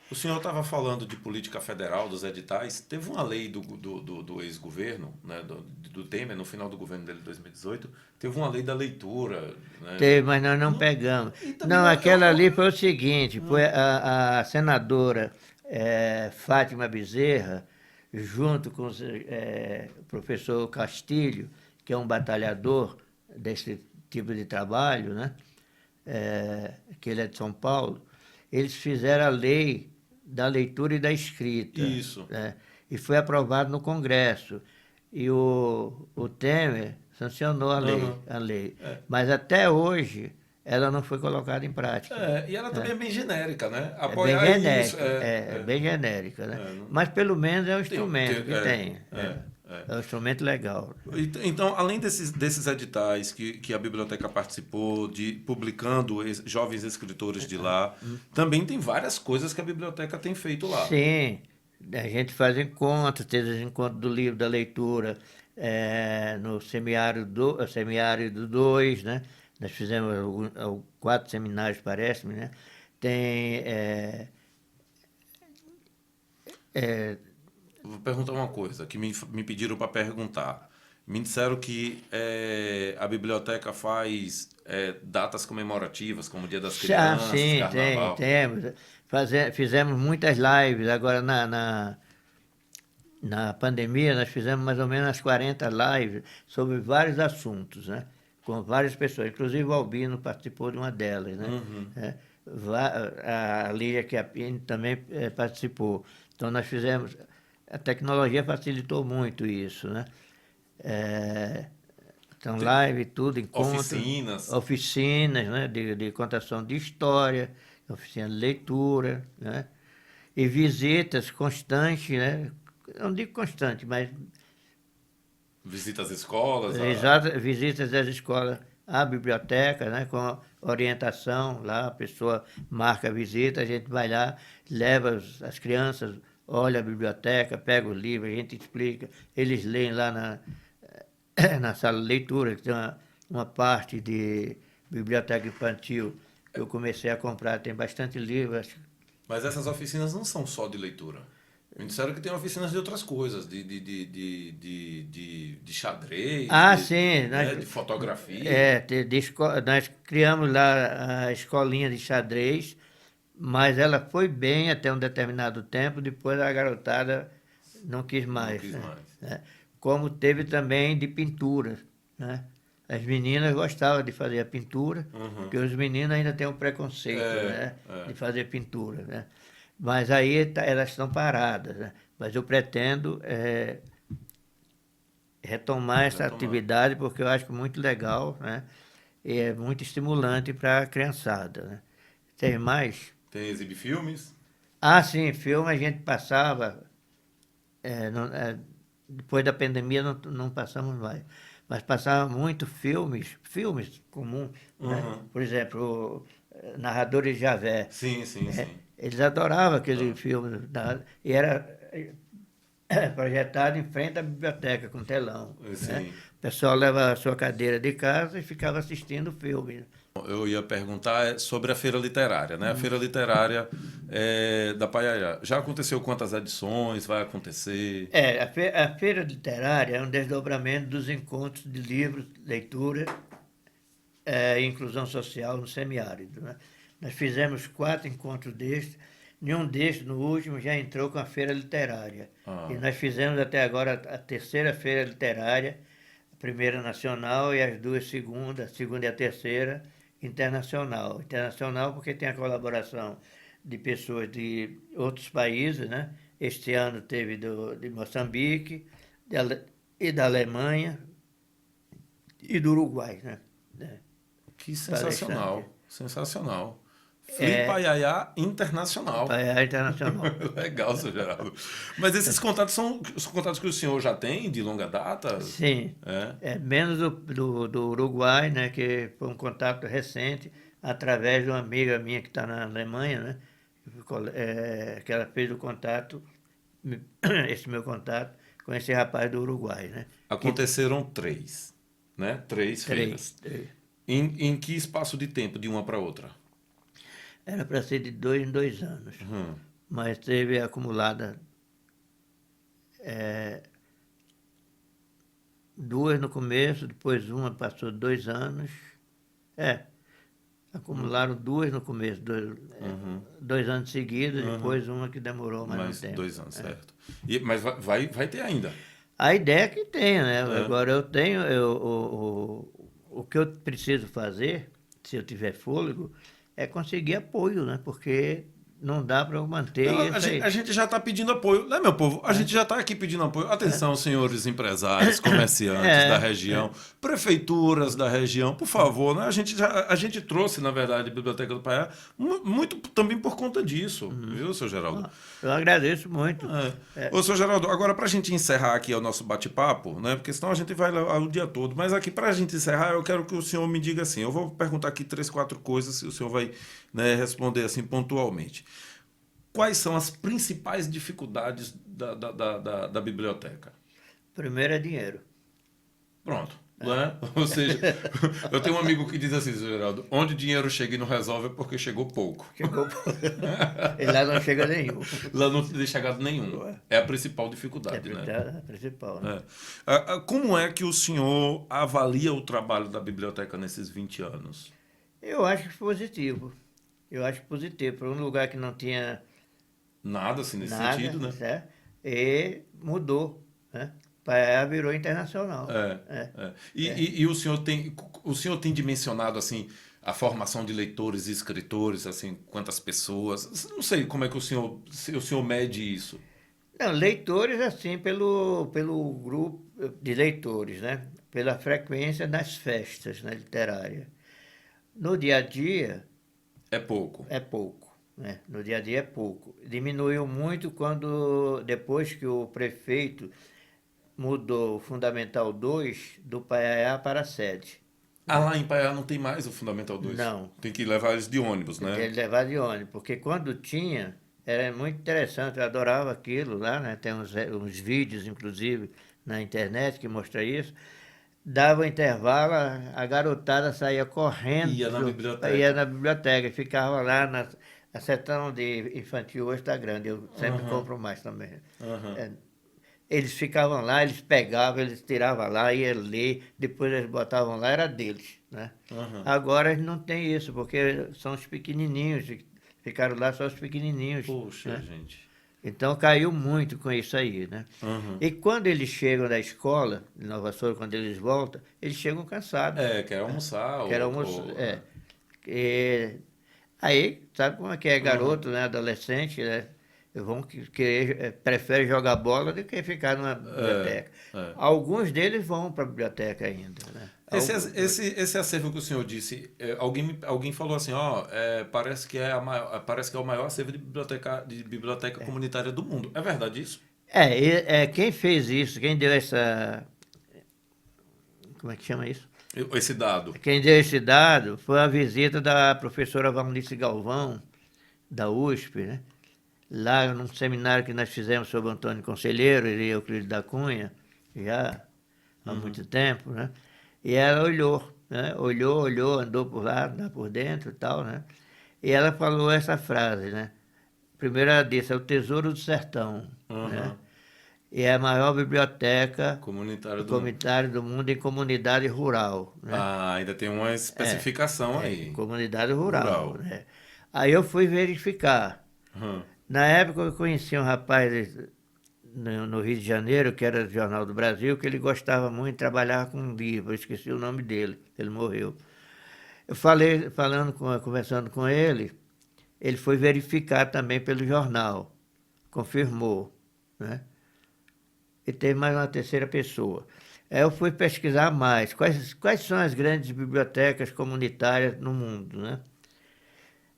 O senhor estava falando de política federal, dos editais. Teve uma lei do ex-governo, né, do Temer, no final do governo dele, de 2018, teve uma lei da leitura. Né? Teve, mas nós não pegamos. Não, aquela ali foi o seguinte, foi a senadora Fátima Bezerra, junto com o professor Castilho, que é um batalhador desse tipo de trabalho, né? Que ele é de São Paulo, eles fizeram a lei da leitura e da escrita. Isso. Né? E foi aprovado no Congresso. E o Temer sancionou a lei. Mas até hoje ela não foi colocada em prática. E ela também é bem genérica, né? Bem genérica, isso. Bem genérica. Né? Mas pelo menos é um instrumento que tem. É um instrumento legal. Então, além desses editais que a biblioteca participou, publicando jovens escritores de lá, também tem várias coisas que a biblioteca tem feito lá. Sim, a gente faz encontros, teve os encontros do livro da leitura no Semiárido 2, né? Nós fizemos 4 seminários, parece-me, né? Tem... Vou perguntar uma coisa que me pediram para perguntar. Me disseram que a biblioteca faz datas comemorativas, como o Dia das Crianças, sim, Carnaval. temos. Fizemos muitas lives. Agora, na pandemia, nós fizemos mais ou menos umas 40 lives sobre vários assuntos, né? Com várias pessoas. Inclusive, o Albino participou de uma delas, né? A Lígia Chiappini também participou. Então, nós fizemos... A tecnologia facilitou muito isso, né? Então, live, tudo, encontros. Oficinas, né? De contação de história, oficina de leitura, né? E visitas constantes, né? Eu não digo constante, mas... Visitas às escolas. Visitas às escolas à biblioteca, né? Com orientação lá, a pessoa marca a visita, a gente vai lá, leva as crianças... Olha a biblioteca, pega o livro, a gente explica. Eles leem lá na sala de leitura, que tem uma parte de biblioteca infantil que eu comecei a comprar, tem bastante livro. Mas essas oficinas não são só de leitura. Me disseram que tem oficinas de outras coisas, de xadrez, sim, de fotografia. Nós criamos lá a escolinha de xadrez, mas ela foi bem até um determinado tempo, depois a garotada não quis mais. Né? Como teve também de pintura. Né? As meninas gostavam de fazer a pintura, porque os meninos ainda têm um preconceito de fazer pintura. Né? Mas aí elas estão paradas, né? Mas eu pretendo retomar essa atividade, porque eu acho muito legal, né? E é muito estimulante para a criançada, né? Tem mais? Tem exibir filmes? Ah, sim, filme a gente passava, depois da pandemia não passamos mais, mas passava muito filmes comuns, né? Por exemplo, Narradores de Javé. Sim, sim, sim. Eles adoravam aquele filme, e era projetado em frente à biblioteca, com telão. Sim. Né? O pessoal leva a sua cadeira de casa e ficava assistindo o filme. Eu ia perguntar sobre a Feira Literária, né? A Feira Literária da Paiaiá. Já aconteceu quantas edições? Vai acontecer? A Feira Literária é um desdobramento dos encontros de livros, leitura e inclusão social no semiárido. Né? Nós fizemos 4 encontros destes. Nenhum destes, no último, já entrou com a Feira Literária. E nós fizemos até agora a 3ª Feira Literária, a primeira nacional e as 2 segundas, a segunda e a terceira, internacional. Internacional porque tem a colaboração de pessoas de outros países, né? Este ano teve de Moçambique e da Alemanha e do Uruguai, né? Que sensacional, Palestrante. sensacional. Free Paiaiá Internacional. Paiaiá Internacional. Legal, seu Geraldo. Mas esses contatos são os contatos que o senhor já tem de longa data? Sim. Menos do Uruguai, né, que foi um contato recente, através de uma amiga minha que está na Alemanha, né, que ela fez o contato, esse meu contato, com esse rapaz do Uruguai. Né. Aconteceram 3, né? 3 feiras. 3. Em que espaço de tempo, de uma para outra? Era para ser de 2 em 2 anos, mas teve acumulada 2 no começo, depois uma passou 2 anos. Acumularam 2 no começo, 2 anos seguidos, depois uma que demorou mais um tempo. 2 anos, certo. Mas vai ter ainda? A ideia é que tenha, né? Agora eu tenho, o que eu preciso fazer, se eu tiver fôlego, é conseguir apoio, né? Porque não dá para eu manter isso aí. A gente já está pedindo apoio, né, meu povo? A gente já está aqui pedindo apoio. Atenção, senhores empresários, comerciantes da região, prefeituras da região, por favor, né? A gente trouxe, na verdade, a Biblioteca do Paiaiá muito também por conta disso, viu, seu Geraldo? Eu agradeço muito. Ô, seu Geraldo, agora para a gente encerrar aqui o nosso bate-papo, né? Porque senão a gente vai lá o dia todo, mas aqui para a gente encerrar, eu quero que o senhor me diga assim, eu vou perguntar aqui 3, 4 coisas e o senhor vai, né, responder assim pontualmente. Quais são as principais dificuldades da biblioteca? Primeiro é dinheiro. Pronto. Né? Ou seja, eu tenho um amigo que diz assim, Geraldo, onde dinheiro chega e não resolve é porque chegou pouco. Chegou pouco. E lá não chega nenhum. Lá não tem chegado nenhum. É a principal dificuldade, né? É a principal, né? Como é que o senhor avalia o trabalho da biblioteca nesses 20 anos? Eu acho positivo. Eu acho positivo. Para um lugar que não tinha nada assim nesse sentido, né? Certo? E mudou, né? Paiaiá virou internacional. E o senhor tem dimensionado assim a formação de leitores e escritores, assim, quantas pessoas? Não sei como é que o senhor mede isso. Não, leitores assim pelo grupo de leitores, né? Pela frequência nas festas, né, literárias. No dia a dia é pouco. É pouco. Né? No dia a dia é pouco. Diminuiu muito depois que o prefeito mudou o Fundamental 2 do Paiaiá para a sede. Lá em Paiaiá não tem mais o Fundamental 2? Não. Tem que levar eles de ônibus, né? Tem que levar de ônibus, porque quando tinha, era muito interessante, eu adorava aquilo lá, né? Tem uns vídeos, inclusive, na internet que mostram isso. Dava intervalo, a garotada saía correndo. Ia na biblioteca. E ficava lá na seção de infantil, hoje está grande, eu sempre compro mais também. Eles ficavam lá, eles pegavam, eles tiravam lá, iam ler, depois eles botavam lá, era deles. Né? Agora eles não têm isso, porque são os pequenininhos, ficaram lá só os pequenininhos. Poxa, né? gente. Então caiu muito com isso aí, né? E quando eles chegam da escola, de Nova Soura, quando eles voltam, eles chegam cansados. Quer almoçar. Quer almoçar, Aí, sabe como é que é garoto, né? Adolescente, né? Vão querer, prefere jogar bola do que ficar numa biblioteca. Alguns deles vão para a biblioteca ainda, né? Esse acervo que o senhor disse, alguém falou assim, parece que parece que é o maior acervo de biblioteca comunitária do mundo. É verdade isso? Quem fez isso, quem deu essa... Como é que chama isso? Esse dado. Quem deu esse dado foi a visita da professora Valnice Galvão, da USP, né? Lá num seminário que nós fizemos sobre Antônio Conselheiro e Euclides da Cunha, já há muito tempo, né? E ela olhou, né? Olhou, andou por lá, andou por dentro e tal, né? E ela falou essa frase, né? Primeiro ela disse, é o Tesouro do Sertão, né? E é a maior biblioteca comunitária do mundo em comunidade rural, né? Ainda tem uma especificação aí. Comunidade rural, né? Aí eu fui verificar. Na época eu conheci um rapaz no Rio de Janeiro, que era do Jornal do Brasil, que ele gostava muito de trabalhar com um livro, eu esqueci o nome dele, ele morreu. Eu conversando com ele foi verificar também pelo jornal, confirmou, né? E teve mais uma terceira pessoa. Aí eu fui pesquisar mais, quais são as grandes bibliotecas comunitárias no mundo, né?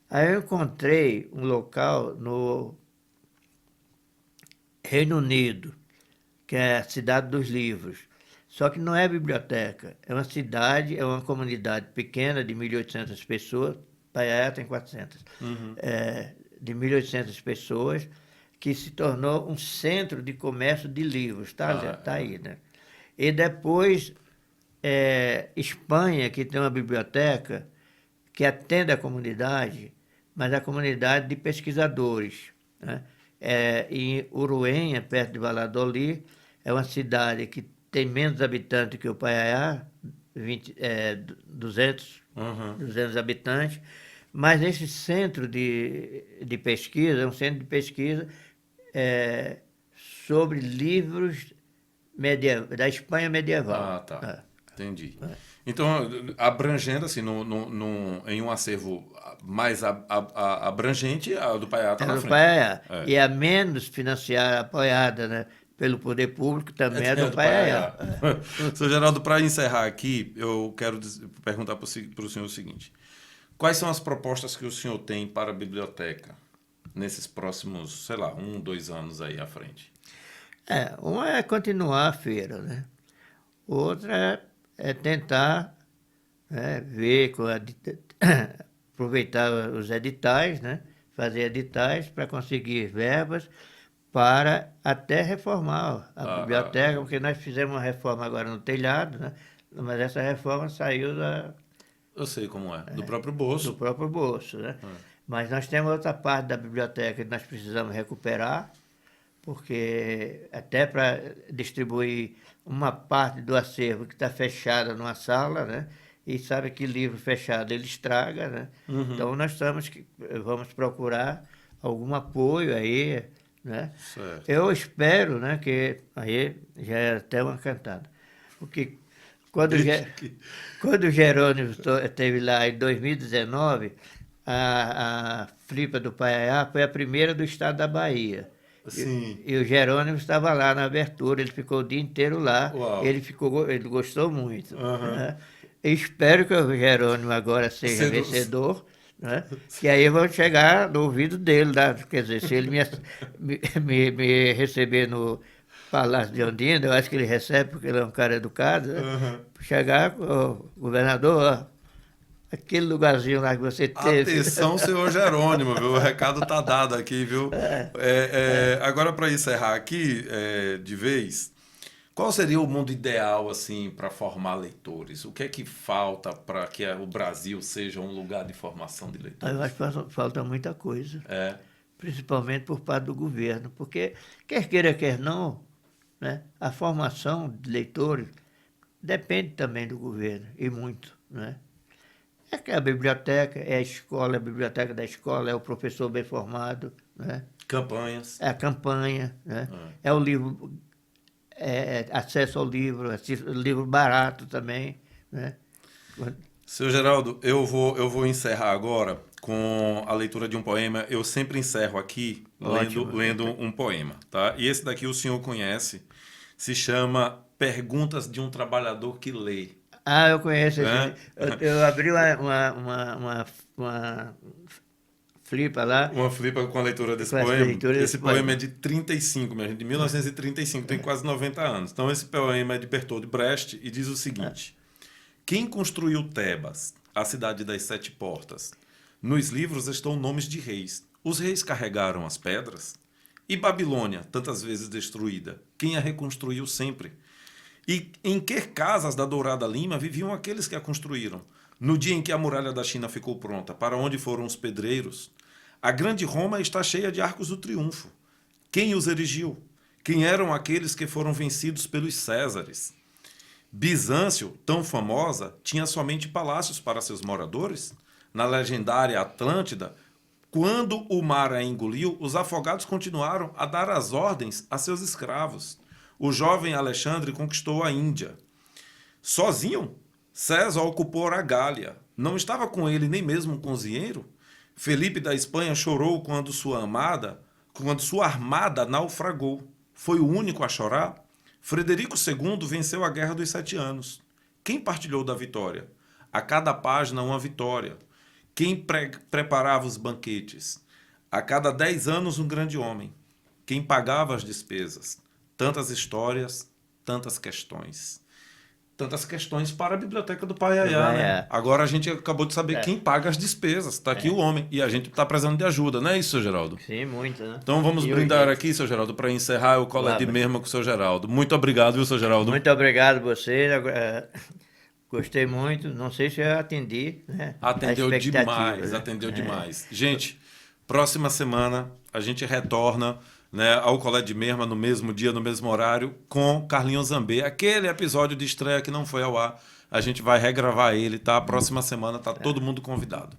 Aí eu encontrei um local no Reino Unido, que é a Cidade dos Livros. Só que não é biblioteca, é uma cidade, é uma comunidade pequena de 1.800 pessoas, Paiaiá tem 400, de 1.800 pessoas, que se tornou um centro de comércio de livros, tá aí, né? E depois, Espanha, que tem uma biblioteca que atende a comunidade, mas a comunidade de pesquisadores, né? Em Uruenha, perto de Valladolid, é uma cidade que tem menos habitantes que o Paiaiá, 200 habitantes, mas esse centro de pesquisa é um centro de pesquisa sobre livros da Espanha medieval. Tá. Entendi. Então, abrangendo assim, em um acervo mais abrangente, a do Paiaiá está na frente. Paiaiá. E a menos financiada, apoiada, né, pelo poder público, também é do Paiaiá. Seu Geraldo, para encerrar aqui, eu quero perguntar para o senhor o seguinte. Quais são as propostas que o senhor tem para a biblioteca nesses próximos, 1, 2 anos aí à frente? Uma é continuar a feira, né? Outra é tentar, né, ver, aproveitar os editais, né? Fazer editais para conseguir verbas para até reformar a biblioteca, porque nós fizemos uma reforma agora no telhado, né? Mas essa reforma saiu da... Eu sei como é, do próprio bolso. Do próprio bolso, né? Mas nós temos outra parte da biblioteca que nós precisamos recuperar, porque até para distribuir uma parte do acervo que está fechada numa sala, né? E sabe que livro fechado ele estraga, né? Então nós vamos procurar algum apoio aí, né? Certo. Eu espero, né, que aí já é até uma cantada, porque quando o Jerônimo esteve lá em 2019, a Flipa do Paiaiá foi a primeira do estado da Bahia. Sim. E o Jerônimo estava lá na abertura, ele ficou o dia inteiro lá. Uau. Ele gostou muito. Né? Eu espero que o Jerônimo agora seja vencedor, né? Que aí vão chegar no ouvido dele, né? Quer dizer, se ele me receber no Palácio de Ondina, eu acho que ele recebe, porque ele é um cara educado, né? Chegar, governador, ó, aquele lugarzinho lá que você teve. Atenção, senhor Jerônimo, viu? O recado está dado aqui, viu? Agora, para encerrar aqui, de vez, qual seria o mundo ideal, assim, para formar leitores? O que é que falta para que o Brasil seja um lugar de formação de leitores? Eu acho que falta muita coisa. Principalmente por parte do governo, porque, quer queira, quer não, né, a formação de leitores depende também do governo, e muito, né? É que a biblioteca, é a escola, a biblioteca da escola, é o professor bem formado, né? Campanhas. É a campanha, né? É o livro, acesso ao livro, livro barato também, né? Seu Geraldo, eu vou encerrar agora com a leitura de um poema. Eu sempre encerro aqui lendo um poema, tá? E esse daqui o senhor conhece, se chama Perguntas de um Trabalhador que Lê. Ah, eu conheço. Eu abri uma flipa lá. Uma flipa com a leitura desse poema. Esse poema é de 35, minha gente, de 1935, tem quase 90 anos. Então esse poema é de Bertolt Brecht e diz o seguinte: Quem construiu Tebas, a cidade das 7 portas? Nos livros estão nomes de reis. Os reis carregaram as pedras? E Babilônia, tantas vezes destruída, quem a reconstruiu sempre? E em que casas da Dourada Lima viviam aqueles que a construíram? No dia em que a muralha da China ficou pronta, para onde foram os pedreiros? A grande Roma está cheia de arcos do triunfo. Quem os erigiu? Quem eram aqueles que foram vencidos pelos Césares? Bizâncio, tão famosa, tinha somente palácios para seus moradores? Na legendária Atlântida, quando o mar a engoliu, os afogados continuaram a dar as ordens a seus escravos. O jovem Alexandre conquistou a Índia. Sozinho, César ocupou a Gália. Não estava com ele nem mesmo um cozinheiro? Felipe da Espanha chorou quando sua armada naufragou. Foi o único a chorar? Frederico II venceu a Guerra dos 7 Anos. Quem partilhou da vitória? A cada página uma vitória. Quem preparava os banquetes? A cada 10 anos um grande homem. Quem pagava as despesas? Tantas histórias, tantas questões. Tantas questões para a biblioteca do Paiaiá, né? Agora a gente acabou de saber quem paga as despesas. Está aqui o homem. E a gente está precisando de ajuda, não é isso, seu Geraldo? Sim, muito, né? Então vamos brindar aqui, seu Geraldo, para encerrar o Colé de Merma com o seu Geraldo. Muito obrigado, viu, seu Geraldo? Muito obrigado a você. Gostei muito. Não sei se eu atendi, né? Atendeu demais, né? Atendeu demais. Gente, próxima semana a gente retorna, né, ao Colé de Merma no mesmo dia, no mesmo horário, com Carlinhos Zambê. Aquele episódio de estreia que não foi ao ar, a gente vai regravar ele, tá? Próxima semana tá todo mundo convidado.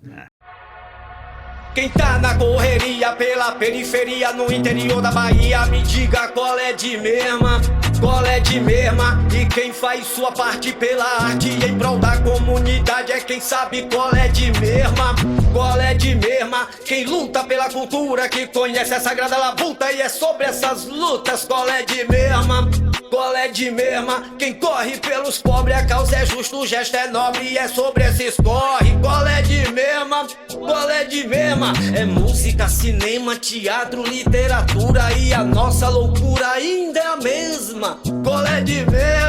Quem tá na correria pela periferia no interior da Bahia, me diga qual é de Merma, qual é de Merma. E quem faz sua parte pela arte em prol da comunidade é quem sabe qual é de Merma, qual é de Merma. Quem luta pela cultura, que conhece a sagrada labuta e é sobre essas lutas, qual é de Merma, qual é de Merma. Quem corre pelos pobres, a causa é justa, o gesto é nobre e é sobre esses corre, qual é de Merma, qual é de Merma. É música, cinema, teatro, literatura e a nossa loucura ainda é a mesma. Qual é de Merma?